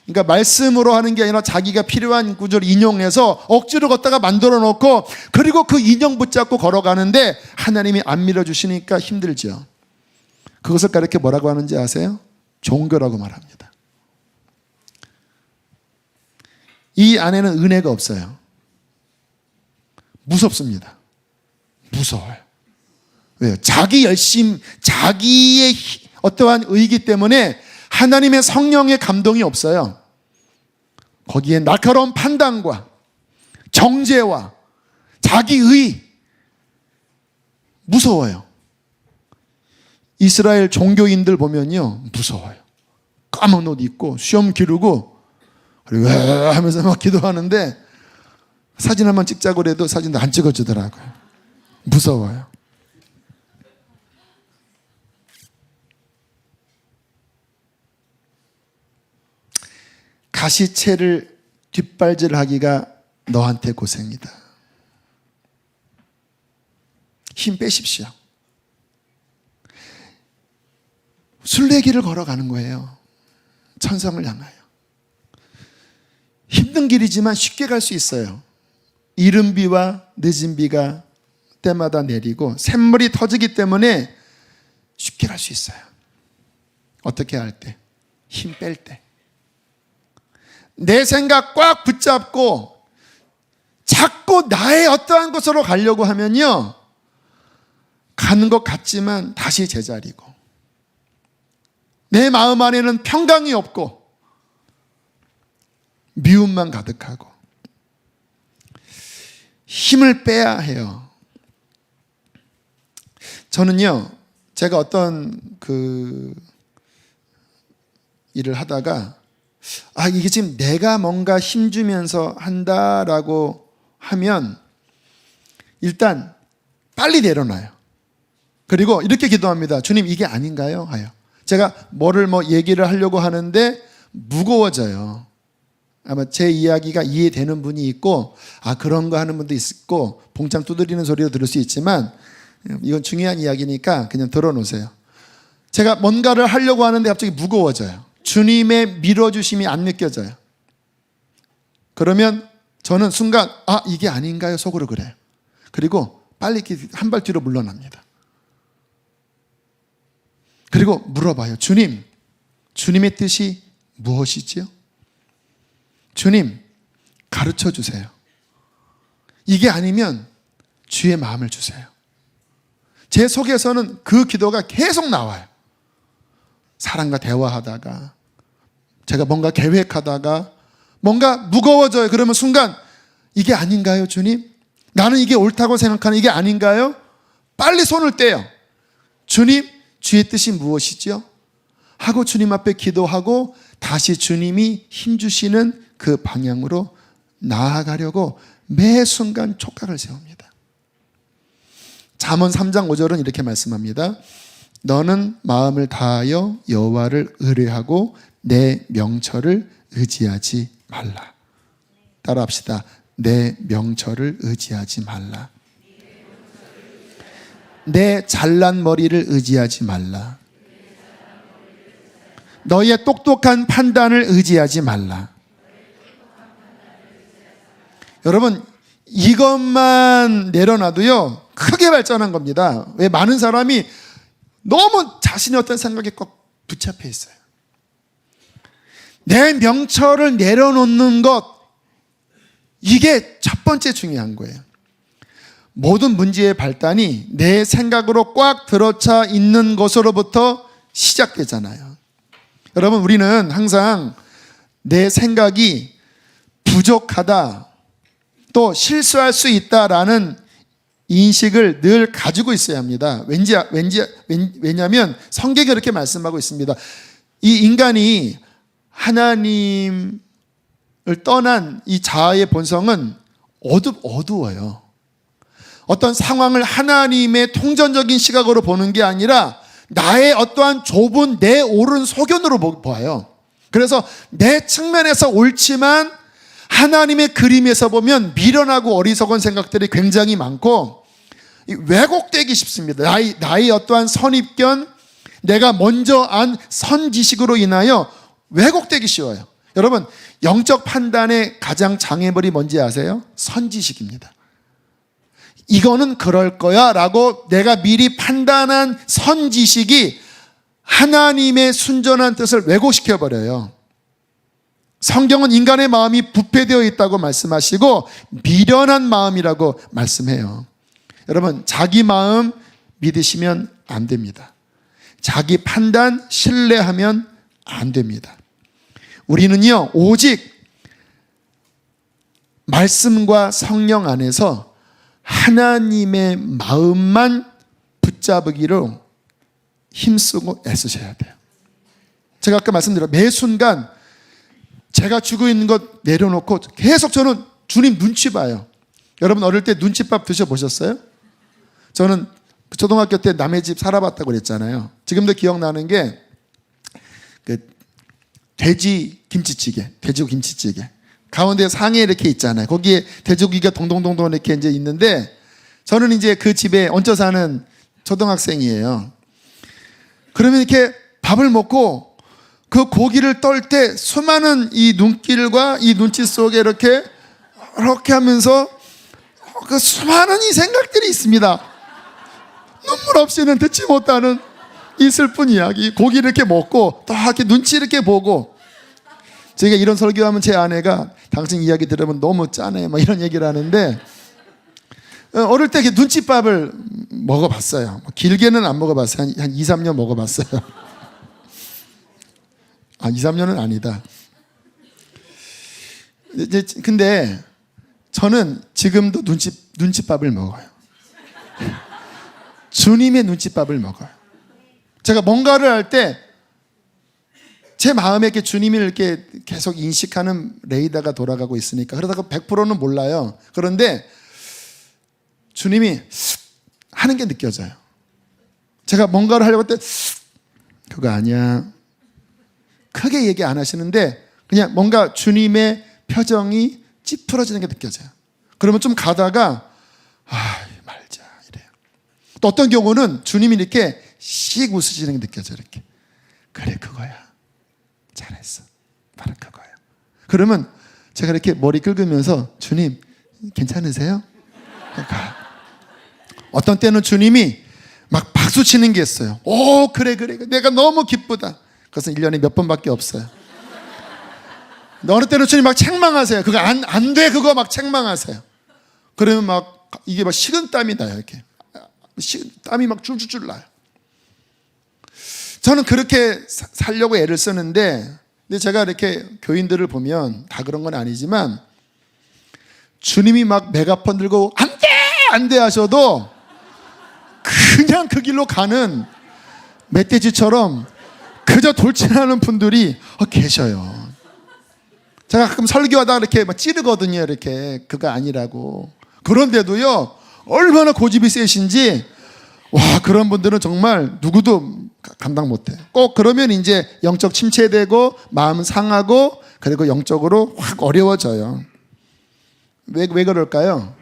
그러니까 말씀으로 하는 게 아니라 자기가 필요한 구절 인용해서 억지로 걷다가 만들어 놓고 그리고 그 인형 붙잡고 걸어가는데 하나님이 안 밀어주시니까 힘들죠. 그것을 가르쳐 뭐라고 하는지 아세요? 종교라고 말합니다. 이 안에는 은혜가 없어요. 무섭습니다. 무서워요. 왜요? 자기 열심, 자기의 어떠한 의기 때문에 하나님의 성령의 감동이 없어요. 거기에 날카로운 판단과 정죄와 자기의 무서워요. 이스라엘 종교인들 보면요 무서워요. 까만 옷 입고 수염 기르고 그리고 하면서 막 기도하는데 사진 한번 찍자고 해도 사진도 안 찍어주더라고요. 무서워요. 가시채를 뒷발질하기가 너한테 고생이다. 힘 빼십시오. 순례길을 걸어가는 거예요. 천성을 향하여. 힘든 길이지만 쉽게 갈 수 있어요. 이른 비와 늦은 비가 때마다 내리고 샘물이 터지기 때문에 쉽게 갈 수 있어요. 어떻게 할 때? 힘 뺄 때. 내 생각 꽉 붙잡고 자꾸 나의 어떠한 곳으로 가려고 하면요 가는 것 같지만 다시 제자리고 내 마음 안에는 평강이 없고 미움만 가득하고 힘을 빼야 해요. 저는요, 제가 어떤 일을 하다가 이게 지금 내가 뭔가 힘주면서 한다라고 하면 일단 빨리 내려놔요. 그리고 이렇게 기도합니다. 주님, 이게 아닌가요? 하여. 제가 뭐를 얘기를 하려고 하는데 무거워져요. 아마 제 이야기가 이해되는 분이 있고 그런 거 하는 분도 있고 봉창 두드리는 소리로 들을 수 있지만 이건 중요한 이야기니까 그냥 들어놓으세요. 제가 뭔가를 하려고 하는데 갑자기 무거워져요. 주님의 밀어주심이 안 느껴져요. 그러면 저는 순간 이게 아닌가요? 속으로 그래요. 그리고 빨리 한 발 뒤로 물러납니다. 그리고 물어봐요. 주님, 주님의 뜻이 무엇이지요? 주님, 가르쳐 주세요. 이게 아니면 주의 마음을 주세요. 제 속에서는 그 기도가 계속 나와요. 사람과 대화하다가 제가 뭔가 계획하다가 뭔가 무거워져요. 그러면 순간 이게 아닌가요, 주님? 나는 이게 옳다고 생각하는 이게 아닌가요? 빨리 손을 떼요. 주님, 주의 뜻이 무엇이죠? 하고 주님 앞에 기도하고 다시 주님이 힘주시는 그 방향으로 나아가려고 매 순간 촉각을 세웁니다. 잠언 3장 5절은 이렇게 말씀합니다. 너는 마음을 다하여 여호와를 의뢰하고 내 명철을 의지하지 말라. 따라합시다. 내 명철을 의지하지 말라. 내 잘난 머리를 의지하지 말라. 너의 똑똑한 판단을 의지하지 말라. 여러분, 이것만 내려놔도요 크게 발전한 겁니다. 왜? 많은 사람이 너무 자신의 어떤 생각에 꼭 붙잡혀 있어요. 내 명철을 내려놓는 것, 이게 첫 번째 중요한 거예요. 모든 문제의 발단이 내 생각으로 꽉 들어차 있는 것으로부터 시작되잖아요. 여러분, 우리는 항상 내 생각이 부족하다, 또 실수할 수 있다라는 인식을 늘 가지고 있어야 합니다. 왜냐하면 성경이 그렇게 말씀하고 있습니다. 이 인간이 하나님을 떠난 이 자아의 본성은 어두워요. 어떤 상황을 하나님의 통전적인 시각으로 보는 게 아니라 나의 어떠한 좁은 내 옳은 소견으로 보아요. 그래서 내 측면에서 옳지만 하나님의 그림에서 보면 미련하고 어리석은 생각들이 굉장히 많고 왜곡되기 쉽습니다. 나의 어떠한 선입견, 내가 먼저 안 선지식으로 인하여 왜곡되기 쉬워요. 여러분, 영적 판단의 가장 장애물이 뭔지 아세요? 선지식입니다. 이거는 그럴 거야 라고 내가 미리 판단한 선지식이 하나님의 순전한 뜻을 왜곡시켜버려요. 성경은 인간의 마음이 부패되어 있다고 말씀하시고 미련한 마음이라고 말씀해요. 여러분, 자기 마음 믿으시면 안 됩니다. 자기 판단 신뢰하면 안 됩니다. 우리는요, 오직 말씀과 성령 안에서 하나님의 마음만 붙잡으기로 힘쓰고 애쓰셔야 돼요. 제가 아까 말씀드린 매 순간 제가 쥐고 있는 것 내려놓고 계속 저는 주님 눈치 봐요. 여러분, 어릴 때 눈칫밥 드셔보셨어요? 저는 초등학교 때 남의 집 살아봤다고 그랬잖아요. 지금도 기억나는 게 돼지 김치찌개. 가운데 상에 이렇게 있잖아요. 거기에 돼지고기가 동동동동 이렇게 이제 있는데 저는 이제 그 집에 얹혀 사는 초등학생이에요. 그러면 이렇게 밥을 먹고 그 고기를 떨 때 수많은 이 눈길과 이 눈치 속에 이렇게 하면서 그 수많은 이 생각들이 있습니다. 눈물 없이는 듣지 못하는 이 슬픈 이야기. 고기 이렇게 먹고 또 이렇게 눈치 이렇게 보고, 제가 이런 설교하면 제 아내가 당신 이야기 들으면 너무 짠해 막 이런 얘기를 하는데, 어릴 때 눈칫밥을 먹어봤어요. 길게는 안 먹어봤어요. 한 2, 3년 먹어봤어요. 2, 3년은 아니다. 근데 저는 지금도 눈칫밥을 먹어요. 주님의 눈칫밥을 먹어요. 제가 뭔가를 할 때 제 마음에 이렇게 주님이 이렇게 계속 인식하는 레이더가 돌아가고 있으니까 그러다가 100%는 몰라요. 그런데 주님이 하는 게 느껴져요. 제가 뭔가를 하려고 할 때 그거 아니야. 크게 얘기 안 하시는데 그냥 뭔가 주님의 표정이 찌푸러지는 게 느껴져요. 그러면 좀 가다가 말자 이래요. 또 어떤 경우는 주님이 이렇게 씩 웃으시는 게 느껴져요. 이렇게. 그래 그거야. 잘했어. 바로 그거야. 그러면 제가 이렇게 머리 긁으면서 주님 괜찮으세요? 어떤 때는 주님이 막 박수 치는 게 있어요. 오 그래 내가 너무 기쁘다. 그것은 1년에 몇 번밖에 없어요. 어느 때는 주님 막 책망하세요. 그거 안 돼 그거 막 책망하세요. 그러면 막 이게 막 식은땀이 나요. 이렇게 땀이 막 줄줄줄 나요. 저는 그렇게 살려고 애를 쓰는데 근데 제가 이렇게 교인들을 보면 다 그런 건 아니지만 주님이 막 메가폰 들고 안 돼 하셔도 그냥 그 길로 가는 멧돼지처럼 그저 돌진하는 분들이 계셔요. 제가 가끔 설교하다가 이렇게 막 찌르거든요. 이렇게 그거 아니라고. 그런데도요 얼마나 고집이 세신지 와 그런 분들은 정말 누구도 감당 못해요. 꼭 그러면 이제 영적 침체되고 마음 상하고 그리고 영적으로 확 어려워져요. 왜 그럴까요?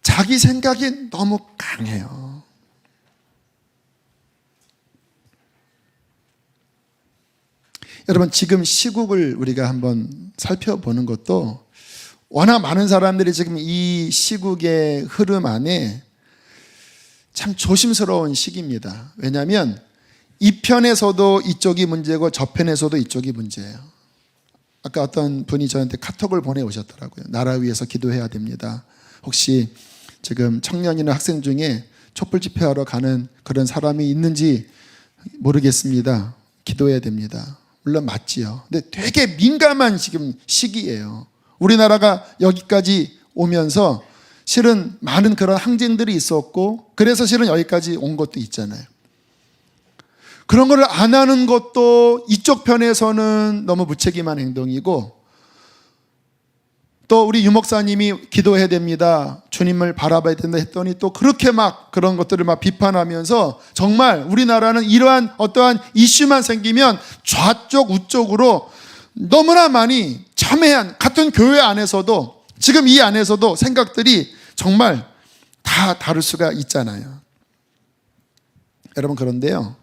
자기 생각이 너무 강해요. 여러분 지금 시국을 우리가 한번 살펴보는 것도 워낙 많은 사람들이 지금 이 시국의 흐름 안에 참 조심스러운 시기입니다. 왜냐하면 이 편에서도 이쪽이 문제고 저 편에서도 이쪽이 문제예요. 아까 어떤 분이 저한테 카톡을 보내오셨더라고요. 나라 위해서 기도해야 됩니다. 혹시 지금 청년이나 학생 중에 촛불 집회하러 가는 그런 사람이 있는지 모르겠습니다. 기도해야 됩니다. 물론 맞지요. 근데 되게 민감한 지금 시기예요. 우리나라가 여기까지 오면서 실은 많은 그런 항쟁들이 있었고 그래서 실은 여기까지 온 것도 있잖아요. 그런 걸 안 하는 것도 이쪽 편에서는 너무 무책임한 행동이고 또 우리 유목사님이 기도해야 됩니다. 주님을 바라봐야 된다 했더니 또 그렇게 막 그런 것들을 막 비판하면서 정말 우리나라는 이러한 어떠한 이슈만 생기면 좌쪽 우쪽으로 너무나 많이 첨예한 같은 교회 안에서도 지금 이 안에서도 생각들이 정말 다 다를 수가 있잖아요. 여러분 그런데요.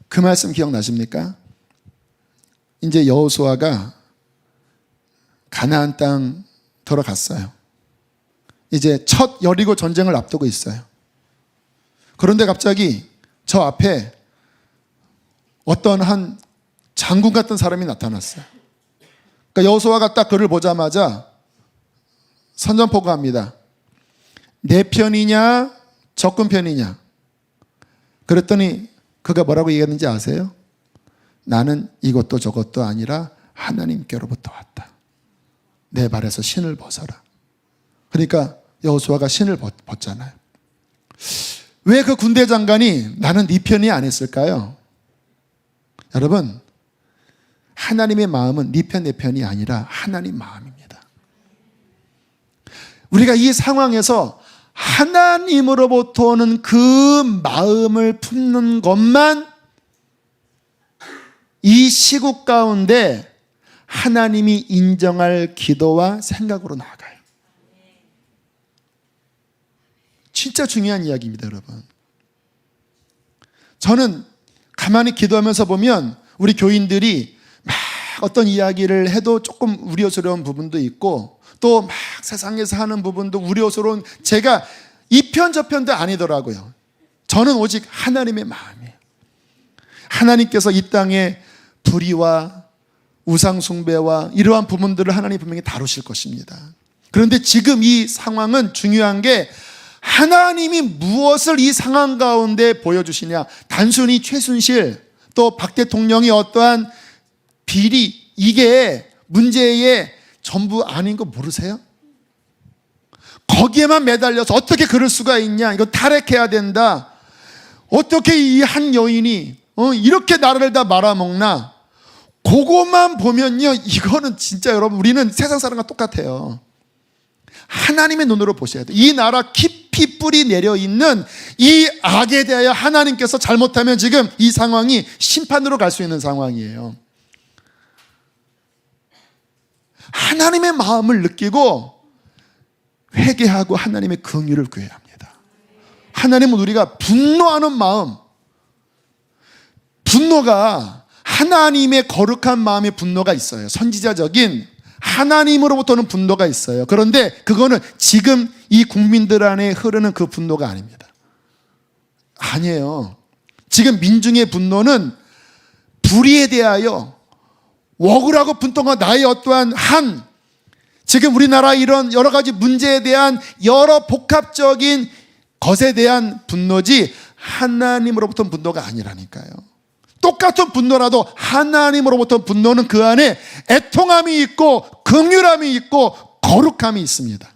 그 말씀 기억나십니까? 이제 여호수아가 가나안 땅 들어갔어요. 이제 첫 여리고 전쟁을 앞두고 있어요. 그런데 갑자기 저 앞에 어떤 한 장군 같은 사람이 나타났어요. 그러니까 여호수아가 딱 그를 보자마자 선전포고합니다. 내 편이냐 적군 편이냐. 그랬더니 그가 뭐라고 얘기했는지 아세요? 나는 이것도 저것도 아니라 하나님께로부터 왔다. 내 발에서 신을 벗어라. 그러니까 여호수아가 신을 벗잖아요. 왜 그 군대 장관이 나는 네 편이 안 했을까요? 여러분 하나님의 마음은 네 편 내 편이 아니라 하나님 마음입니다. 우리가 이 상황에서 하나님으로부터 오는 그 마음을 품는 것만 이 시국 가운데 하나님이 인정할 기도와 생각으로 나아가요. 진짜 중요한 이야기입니다, 여러분. 저는 가만히 기도하면서 보면 우리 교인들이 막 어떤 이야기를 해도 조금 우려스러운 부분도 있고 또 막 세상에서 하는 부분도 우려스러운 제가 이 편 저 편도 아니더라고요. 저는 오직 하나님의 마음이에요. 하나님께서 이 땅에 불의와 우상숭배와 이러한 부분들을 하나님 분명히 다루실 것입니다. 그런데 지금 이 상황은 중요한 게 하나님이 무엇을 이 상황 가운데 보여주시냐. 단순히 최순실 또 박 대통령이 어떠한 비리 이게 문제의 전부 아닌 거 모르세요? 거기에만 매달려서 어떻게 그럴 수가 있냐, 이거 탈핵해야 된다, 어떻게 이 한 여인이 이렇게 나라를 다 말아먹나, 그것만 보면요, 이거는 진짜 여러분, 우리는 세상 사람과 똑같아요. 하나님의 눈으로 보셔야 돼요. 이 나라 깊이 뿌리 내려 있는 이 악에 대하여 하나님께서 잘못하면 지금 이 상황이 심판으로 갈 수 있는 상황이에요. 하나님의 마음을 느끼고 회개하고 하나님의 긍휼을 구해야 합니다. 하나님은 우리가 분노하는 마음, 분노가 하나님의 거룩한 마음의 분노가 있어요. 선지자적인 하나님으로부터는 분노가 있어요. 그런데 그거는 지금 이 국민들 안에 흐르는 그 분노가 아닙니다. 아니에요. 지금 민중의 분노는 불의에 대하여 억울하고 분통한 나의 어떠한 지금 우리나라 이런 여러 가지 문제에 대한 여러 복합적인 것에 대한 분노지 하나님으로부터 분노가 아니라니까요. 똑같은 분노라도 하나님으로부터 분노는 그 안에 애통함이 있고 긍휼함이 있고 거룩함이 있습니다.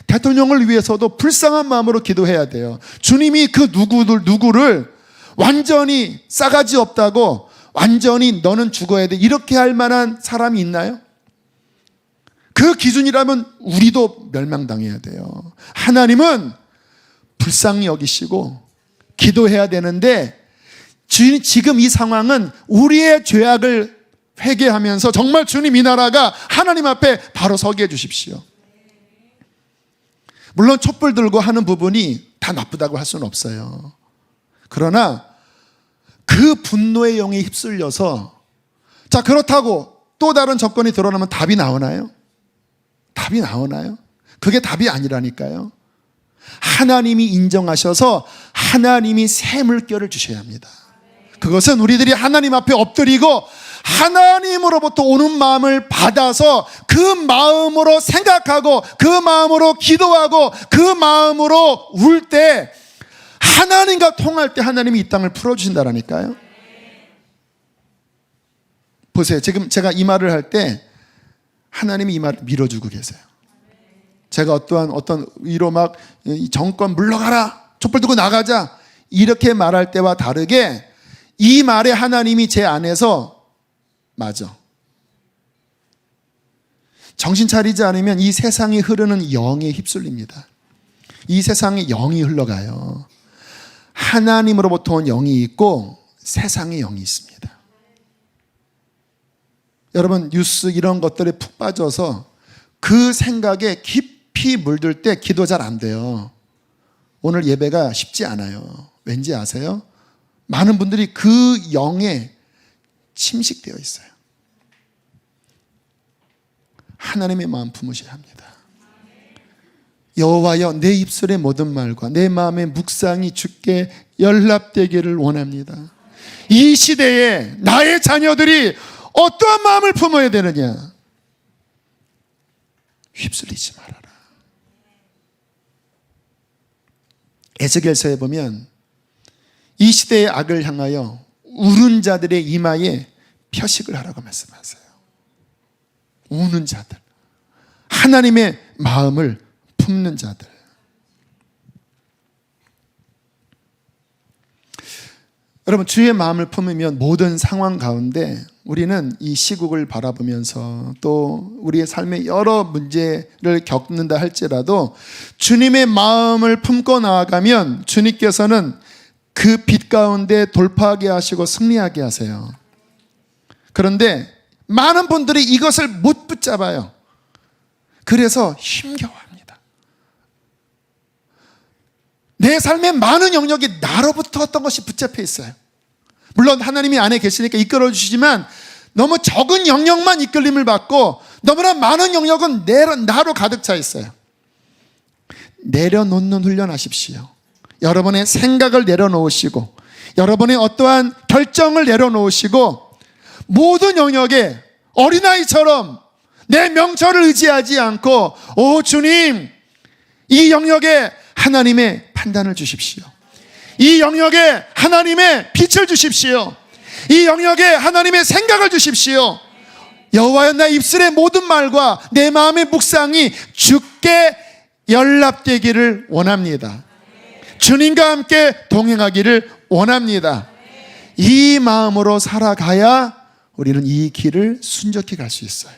대통령을 위해서도 불쌍한 마음으로 기도해야 돼요. 주님이 그 누구를 완전히 싸가지 없다고, 완전히 너는 죽어야 돼, 이렇게 할 만한 사람이 있나요? 그 기준이라면 우리도 멸망당해야 돼요. 하나님은 불쌍히 여기시고 기도해야 되는데, 지금 이 상황은 우리의 죄악을 회개하면서 정말 주님, 이 나라가 하나님 앞에 바로 서게 해주십시오. 물론 촛불 들고 하는 부분이 다 나쁘다고 할 수는 없어요. 그러나 그 분노의 영에 휩쓸려서, 자, 그렇다고 또 다른 정권이 드러나면 답이 나오나요? 답이 나오나요? 그게 답이 아니라니까요. 하나님이 인정하셔서 하나님이 새 물결을 주셔야 합니다. 그것은 우리들이 하나님 앞에 엎드리고 하나님으로부터 오는 마음을 받아서 그 마음으로 생각하고 그 마음으로 기도하고 그 마음으로 울 때, 하나님과 통할 때 하나님이 이 땅을 풀어주신다라니까요. 보세요. 지금 제가 이 말을 할 때 하나님이 이 말을 밀어주고 계세요. 제가 어떤 위로 막 정권 물러가라, 촛불 들고 나가자, 이렇게 말할 때와 다르게 이 말에 하나님이 제 안에서, 맞아, 정신 차리지 않으면 이 세상에 흐르는 영에 휩쓸립니다. 이 세상에 영이 흘러가요. 하나님으로부터 온 영이 있고 세상의 영이 있습니다. 여러분, 뉴스 이런 것들에 푹 빠져서 그 생각에 깊이 물들 때 기도 잘 안 돼요. 오늘 예배가 쉽지 않아요. 왠지 아세요? 많은 분들이 그 영에 침식되어 있어요. 하나님의 마음 품으셔야 합니다. 여호와여, 내 입술의 모든 말과 내 마음의 묵상이 주께 연락되기를 원합니다. 이 시대에 나의 자녀들이 어떠한 마음을 품어야 되느냐? 휩쓸리지 말아라. 에스겔서에 보면 이 시대의 악을 향하여 우는 자들의 이마에 표식을 하라고 말씀하세요. 우는 자들, 하나님의 마음을 품는 자들. 여러분, 주의 마음을 품으면 모든 상황 가운데 우리는 이 시국을 바라보면서 또 우리의 삶의 여러 문제를 겪는다 할지라도 주님의 마음을 품고 나아가면 주님께서는 그 빛 가운데 돌파하게 하시고 승리하게 하세요. 그런데 많은 분들이 이것을 못 붙잡아요. 그래서 힘겨워합니다. 내 삶의 많은 영역이 나로부터 어떤 것이 붙잡혀 있어요. 물론 하나님이 안에 계시니까 이끌어 주시지만 너무 적은 영역만 이끌림을 받고 너무나 많은 영역은 나로 가득 차 있어요. 내려놓는 훈련하십시오. 여러분의 생각을 내려놓으시고 여러분의 어떠한 결정을 내려놓으시고 모든 영역에 어린아이처럼 내 명철을 의지하지 않고, 오 주님, 이 영역에 하나님의 판단을 주십시오. 이 영역에 하나님의 빛을 주십시오. 이 영역에 하나님의 생각을 주십시오. 여호와여, 나 입술의 모든 말과 내 마음의 묵상이 주께 연합되기를 원합니다. 주님과 함께 동행하기를 원합니다. 이 마음으로 살아가야 우리는 이 길을 순적히 갈 수 있어요.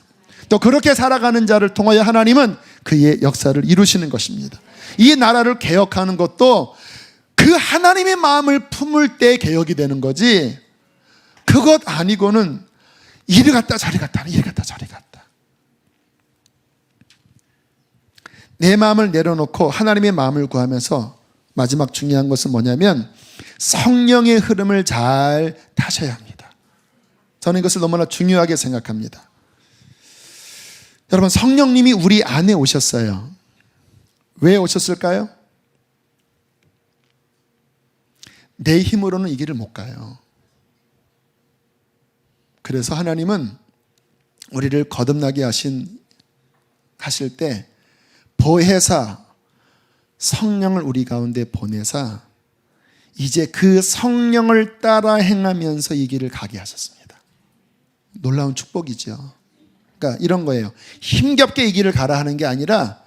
또 그렇게 살아가는 자를 통하여 하나님은 그의 역사를 이루시는 것입니다. 이 나라를 개혁하는 것도 그 하나님의 마음을 품을 때 개혁이 되는 거지, 그것 아니고는 이리 갔다 저리 갔다 이리 갔다 저리 갔다. 내 마음을 내려놓고 하나님의 마음을 구하면서 마지막 중요한 것은 뭐냐면 성령의 흐름을 잘 타셔야 합니다. 저는 이것을 너무나 중요하게 생각합니다. 여러분, 성령님이 우리 안에 오셨어요. 왜 오셨을까요? 내 힘으로는 이 길을 못 가요. 그래서 하나님은 우리를 거듭나게 하실 때 보혜사 성령을 우리 가운데 보내사 이제 그 성령을 따라 행하면서 이 길을 가게 하셨습니다. 놀라운 축복이죠. 그러니까 이런 거예요. 힘겹게 이 길을 가라 하는 게 아니라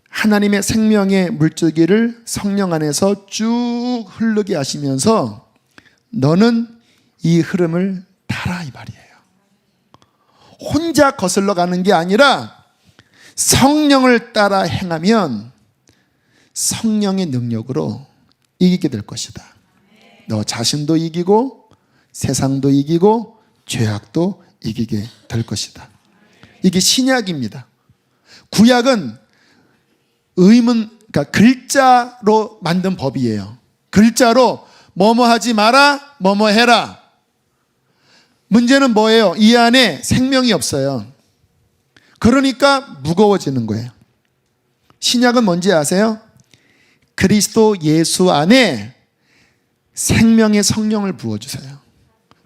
하나님의 생명의 물줄기를 성령 안에서 쭉 흐르게 하시면서 너는 이 흐름을 따라, 이 말이에요. 혼자 거슬러 가는 게 아니라 성령을 따라 행하면 성령의 능력으로 이기게 될 것이다. 너 자신도 이기고 세상도 이기고 죄악도 이기게 될 것이다. 이게 신약입니다. 구약은 의문, 그러니까 글자로 만든 법이에요. 글자로 뭐뭐 하지 마라, 뭐뭐 해라. 문제는 뭐예요? 이 안에 생명이 없어요. 그러니까 무거워지는 거예요. 신약은 뭔지 아세요? 그리스도 예수 안에 생명의 성령을 부어주세요.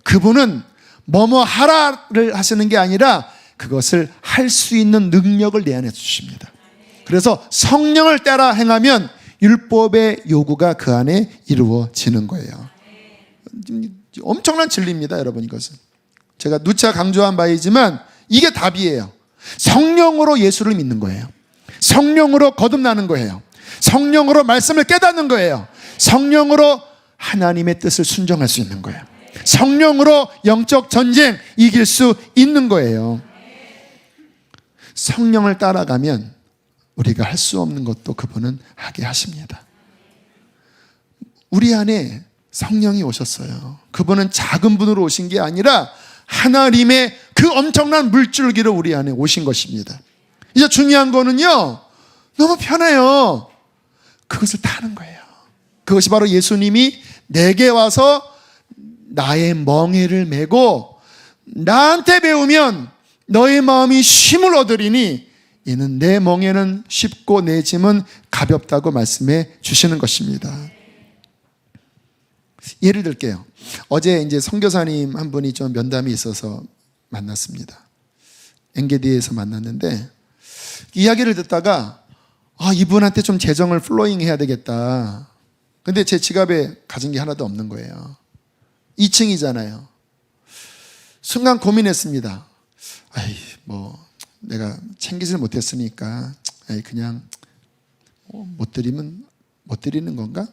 그분은 뭐뭐 하라를 하시는 게 아니라 그것을 할 수 있는 능력을 내 안에 주십니다. 그래서 성령을 따라 행하면 율법의 요구가 그 안에 이루어지는 거예요. 엄청난 진리입니다, 여러분. 이것은 제가 누차 강조한 바이지만 이게 답이에요. 성령으로 예수를 믿는 거예요. 성령으로 거듭나는 거예요. 성령으로 말씀을 깨닫는 거예요. 성령으로 하나님의 뜻을 순종할 수 있는 거예요. 성령으로 영적 전쟁 이길 수 있는 거예요. 성령을 따라가면 우리가 할 수 없는 것도 그분은 하게 하십니다. 우리 안에 성령이 오셨어요. 그분은 작은 분으로 오신 게 아니라 하나님의 그 엄청난 물줄기로 우리 안에 오신 것입니다. 이제 중요한 거는요, 너무 편해요. 그것을 타는 거예요. 그것이 바로 예수님이 내게 와서 나의 멍에를 메고 나한테 배우면 너의 마음이 쉼을 얻으리니 이는 내 멍에는 쉽고 내 짐은 가볍다고 말씀해 주시는 것입니다. 예를 들게요. 어제 이제 선교사님 한 분이 좀 면담이 있어서 만났습니다. 엔게디에서 만났는데 이야기를 듣다가 이분한테 좀 재정을 플로잉 해야 되겠다. 근데 제 지갑에 가진 게 하나도 없는 거예요. 2층이잖아요. 순간 고민했습니다. 내가 챙기질 못했으니까 그냥 못 드리면 못 드리는 건가?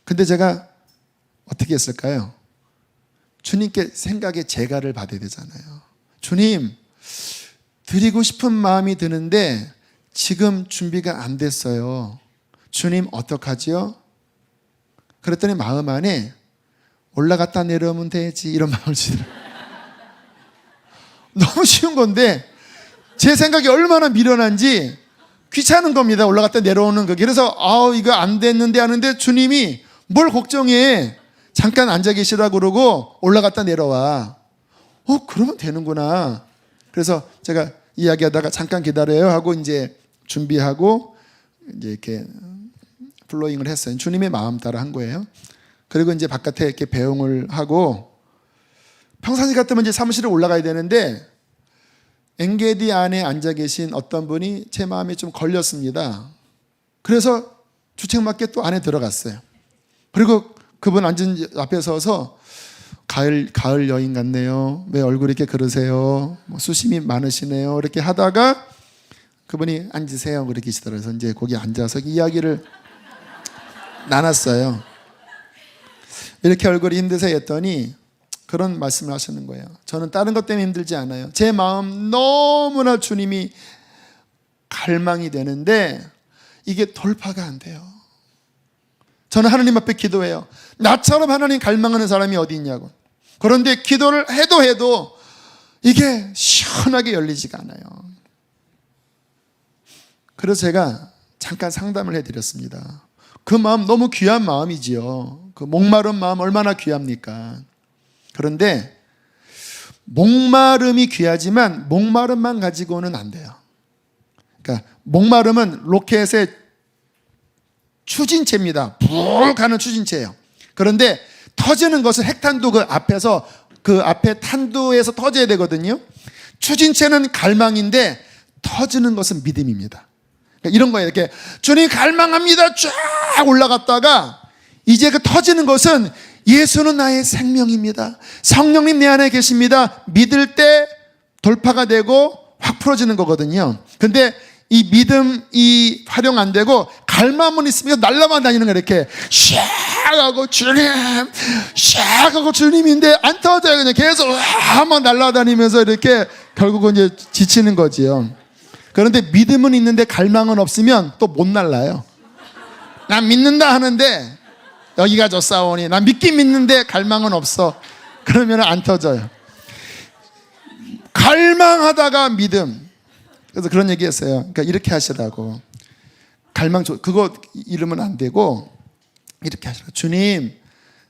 근데 제가 어떻게 했을까요? 주님께 생각의 재가를 받아야 되잖아요. 주님, 드리고 싶은 마음이 드는데 지금 준비가 안 됐어요. 주님, 어떡하지요? 그랬더니 마음 안에 올라갔다 내려오면 되지, 이런 마음을 주더라고요. 너무 쉬운 건데 제 생각이 얼마나 미련한지 귀찮은 겁니다. 올라갔다 내려오는 거. 그래서 이거 안 됐는데 하는데 주님이 뭘 걱정해. 잠깐 앉아 계시라고 그러고 올라갔다 내려와. 그러면 되는구나. 그래서 제가 이야기하다가 잠깐 기다려요 하고 이제 준비하고 이제 이렇게 플로잉을 했어요. 주님의 마음 따라 한 거예요. 그리고 이제 바깥에 이렇게 배웅을 하고 평상시 같으면 이제 사무실에 올라가야 되는데 엔게디 안에 앉아 계신 어떤 분이 제 마음에 좀 걸렸습니다. 그래서 주책맞게 또 안에 들어갔어요. 그리고 그분 앉은 앞에 서서 가을 여인 같네요. 왜 얼굴이 이렇게 그러세요? 수심이 많으시네요. 이렇게 하다가 그분이 앉으세요 그렇게 계시더라고요. 그래서 이제 거기 앉아서 이야기를 나눴어요. 이렇게 얼굴이 힘드세요 했더니 그런 말씀을 하시는 거예요. 저는 다른 것 때문에 힘들지 않아요. 제 마음 너무나 주님이 갈망이 되는데 이게 돌파가 안 돼요. 저는 하나님 앞에 기도해요. 나처럼 하나님 갈망하는 사람이 어디 있냐고. 그런데 기도를 해도 이게 시원하게 열리지가 않아요. 그래서 제가 잠깐 상담을 해드렸습니다. 그 마음 너무 귀한 마음이지요. 그 목마른 마음 얼마나 귀합니까? 그런데 목마름이 귀하지만 목마름만 가지고는 안 돼요. 그러니까 목마름은 로켓의 추진체입니다. 불 가는 추진체예요. 그런데 터지는 것은 핵탄두 그 앞에 탄두에서 터져야 되거든요. 추진체는 갈망인데 터지는 것은 믿음입니다. 그러니까 이런 거예요. 이렇게 주님 갈망합니다. 쫙 올라갔다가 이제 그 터지는 것은 예수는 나의 생명입니다. 성령님 내 안에 계십니다. 믿을 때 돌파가 되고 확 풀어지는 거거든요. 근데 이 믿음이 활용 안 되고 갈망만 있으면 날라만 다니는 거예요. 이렇게 샥하고 주님, 샥하고 주님인데 안 터져요. 그냥 계속 한번 날라다니면서 이렇게 결국은 이제 지치는 거지요. 그런데 믿음은 있는데 갈망은 없으면 또 못 날라요. 난 믿는다 하는데 여기가 저 싸우니 난 믿긴 믿는데 갈망은 없어. 그러면 안 터져요. 갈망하다가 믿음. 그래서 그런 얘기 했어요. 그러니까 이렇게 하시라고. 그거 이러면 안 되고 이렇게 하시라고. 주님,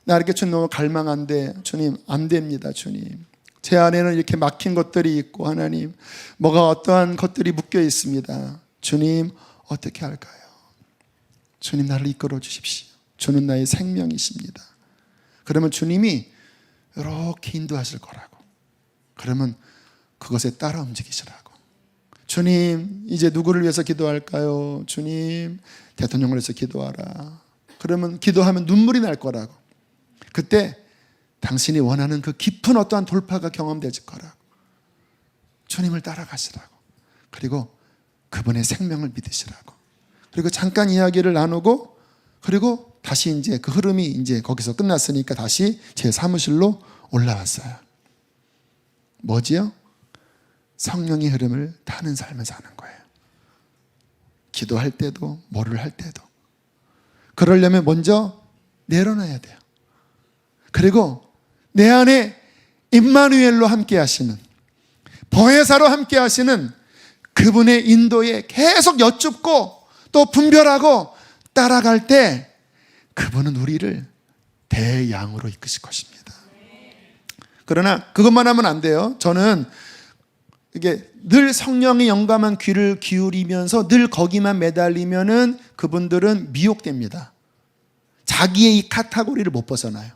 나 이렇게 주님 너무 갈망한데 주님 안 됩니다. 주님. 제 안에는 이렇게 막힌 것들이 있고 하나님 뭐가 어떠한 것들이 묶여 있습니다. 주님 어떻게 할까요? 주님 나를 이끌어 주십시오. 주는 나의 생명이십니다. 그러면 주님이 이렇게 인도하실 거라고. 그러면 그것에 따라 움직이시라고. 주님 이제 누구를 위해서 기도할까요? 주님 대통령을 위해서 기도하라. 그러면 기도하면 눈물이 날 거라고. 그때 당신이 원하는 그 깊은 어떠한 돌파가 경험될 거라고. 주님을 따라가시라고. 그리고 그분의 생명을 믿으시라고. 그리고 잠깐 이야기를 나누고 그리고 다시 이제 그 흐름이 이제 거기서 끝났으니까 다시 제 사무실로 올라왔어요. 뭐지요? 성령의 흐름을 타는 삶을 사는 거예요. 기도할 때도 뭐를 할 때도. 그러려면 먼저 내려놔야 돼요. 그리고 내 안에 임마누엘로 함께 하시는, 보혜사로 함께 하시는 그분의 인도에 계속 여쭙고 또 분별하고 따라갈 때 그분은 우리를 대양으로 이끄실 것입니다. 그러나 그것만 하면 안 돼요. 저는 이게 늘 성령의 영감한 귀를 기울이면서 늘 거기만 매달리면은 그분들은 미혹됩니다. 자기의 이 카테고리를 못 벗어나요.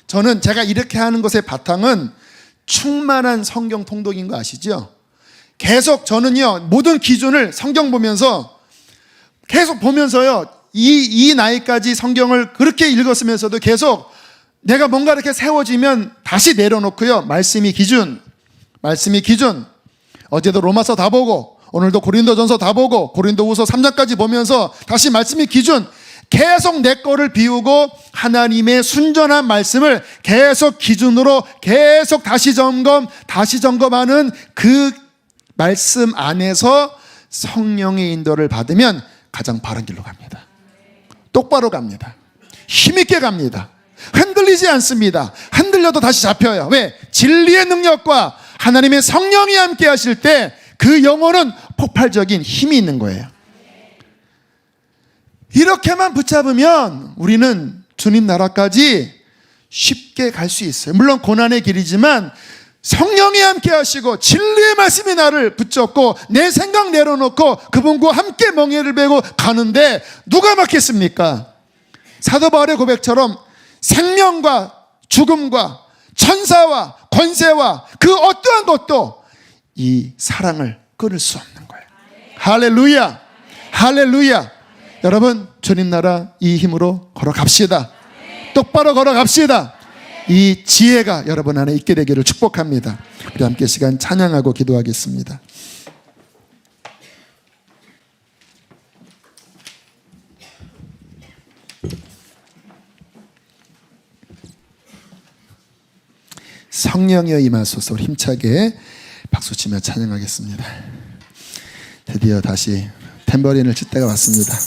저는 제가 이렇게 하는 것의 바탕은 충만한 성경 통독인 거 아시죠? 계속 저는요 모든 기준을 성경 보면서 계속 보면서요 이 나이까지 성경을 그렇게 읽었으면서도 계속 내가 뭔가 이렇게 세워지면 다시 내려놓고요. 말씀이 기준. 어제도 로마서 다 보고 오늘도 고린도전서 다 보고 고린도후서 3장까지 보면서 다시 말씀이 기준. 계속 내 거를 비우고 하나님의 순전한 말씀을 계속 기준으로 계속 다시 점검하는 그 말씀 안에서 성령의 인도를 받으면 가장 바른 길로 갑니다. 똑바로 갑니다. 힘있게 갑니다. 흔들리지 않습니다. 흔들려도 다시 잡혀요. 왜? 진리의 능력과 하나님의 성령이 함께 하실 때 그 영혼은 폭발적인 힘이 있는 거예요. 이렇게만 붙잡으면 우리는 주님 나라까지 쉽게 갈 수 있어요. 물론 고난의 길이지만 성령이 함께 하시고 진리의 말씀이 나를 붙잡고 내 생각 내려놓고 그분과 함께 멍에를 베고 가는데 누가 막겠습니까? 사도 바울의 고백처럼 생명과 죽음과 천사와 권세와 그 어떠한 것도 이 사랑을 끊을 수 없는 거예요. 할렐루야, 할렐루야. 여러분 주님 나라 이 힘으로 걸어갑시다. 똑바로 걸어갑시다. 이 지혜가 여러분 안에 있게 되기를 축복합니다. 우리 함께 시간 찬양하고 기도하겠습니다. 성령이여 임하소서. 힘차게 박수치며 찬양하겠습니다. 드디어 다시 탬버린을 칠 때가 왔습니다.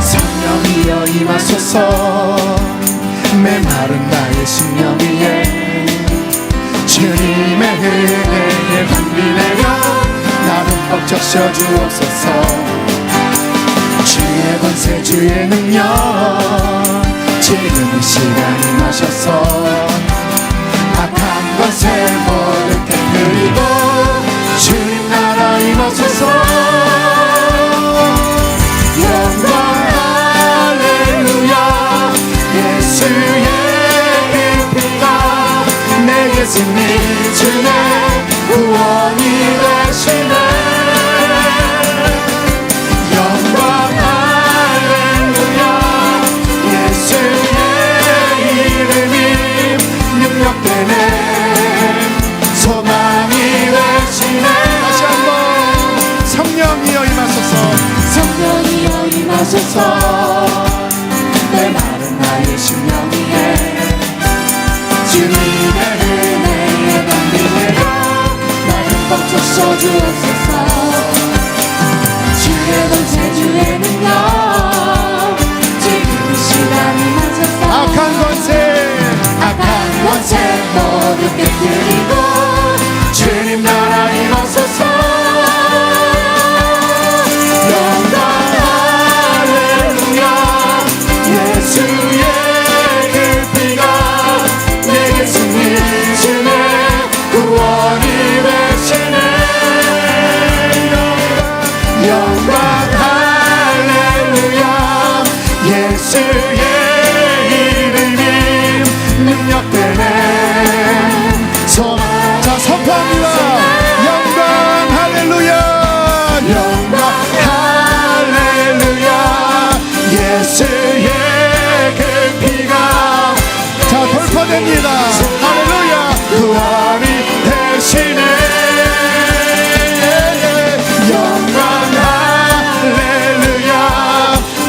성령이여 임하소서. 메마른 나의 심령 위에 주님의 은혜를 감비내며 나는 벅적셔 주옵소서. 주의 권세 주의 능력 지금 이 시간 임하셔서 악한 권세 모두 깨뜨리고 주님 나라 임하소서. 영광 할렐루야. 예수의 그 피가 내게 승리 주네 구원이 되시네. 영광 할렐루야. 예수의 이름이 능력되네 소망이 되시네. 다시 한번 성령이여 임하소서. 성령이여 임하소서. 내 마른 나의 심령 위에 주님의 은혜에 담비되어 나를 벅적셔 주옵소서. 주의 권세 주의 능력 지금 이 시간 임하소서. 악한 권세 모두 깨뜨리고 주님 나라 임하소서. 영광 할렐루야. 예수의 그 피가 내게 승리 주네 구원이 되시네. 영광 할렐루야. 예수의 이름이 능력되네 소망. 자, 선포합니다. 영광 할렐루야. 영광 할렐루야. 예수의 그 피가 자, 돌파됩니다. 할렐루야. 구원이 되시네. 영광 할렐루야.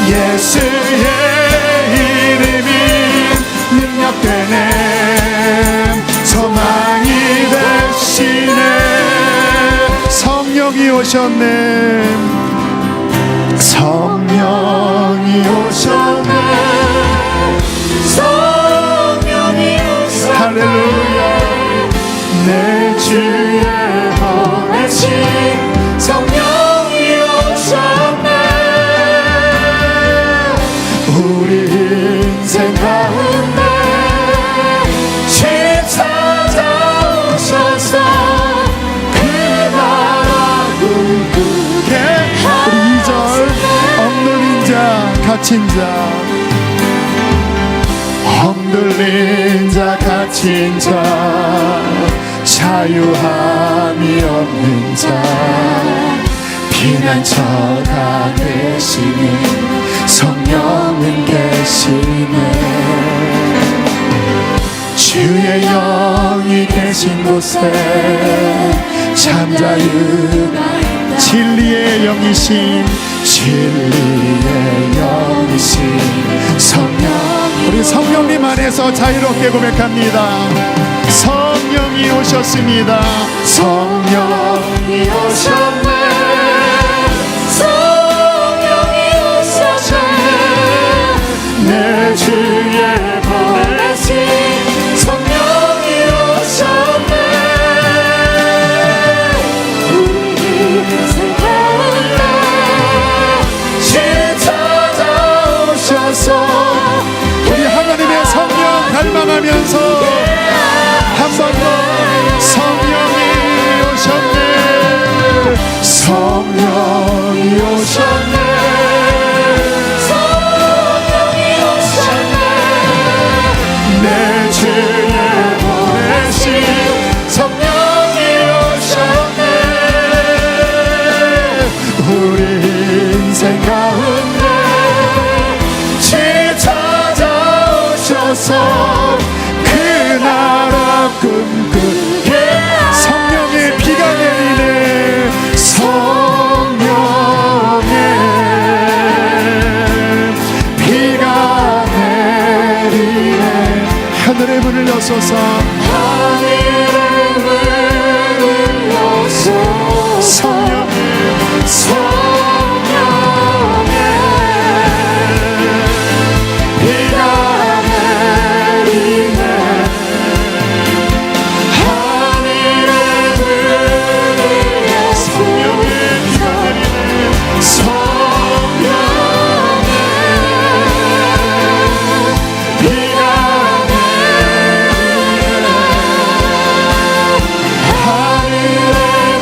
예수의 이름이 능력되네 소망이 되시네. 성령이 오셨네. 성령이 오셨네. 성령이 오셨네. 할렐루야. 내 주에 보내신 성령이 오셨네. 우리 인생 가운데 찾아오셔서 그 나라 꿈꾸게. 우리 2절 억눌린 자 갇힌 자 흔들린 자 갇힌 자 자유함이 없는 자 피난처가 되시니 성령은 계시네. 주의 영이 계신 곳에 참 자유가 있다. 진리의 영이신 진리의 영이신 성령이 우리 성령님 안에서 자유롭게 고백합니다. 성령이 오셨습니다. 성령이 오셨네. 성령이 오셨네. 내 주에 보내신 성령이 오셨네. 우리 인생 가운데 찾아오셔서 우리 하나님의 성령 갈망하면서 한 번 더 성령이 오셨네. 성령이 오셨네. 성령이 오셨네. 내 주에 보내신 성령이 오셨네. 우리 인생 가운데 찾아오셔서 그 주시옵소서. 하늘을 물려서 성령의 비가 내리네. 하늘을 물려서 성령의 비가 내리네. 성령의 비가 내리네. 하늘을 물려서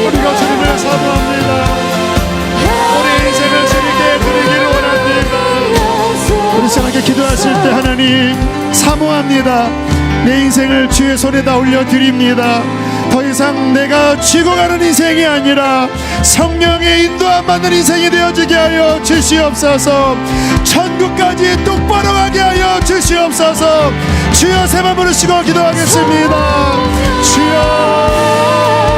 우리가 주님을 사모합니다. 우리 인생을 주님께 드리기를 원합니다. 우리 시원하게 기도하실 때 하나님 사모합니다. 내 인생을 주의 손에다 올려드립니다. 더 이상 내가 쥐고 가는 인생이 아니라 성령의 인도함 받는 인생이 되어지게 하여 주시옵소서. 천국까지 똑바로 가게 하여 주시옵소서. 주여 세 번 부르시고 기도하겠습니다. 주여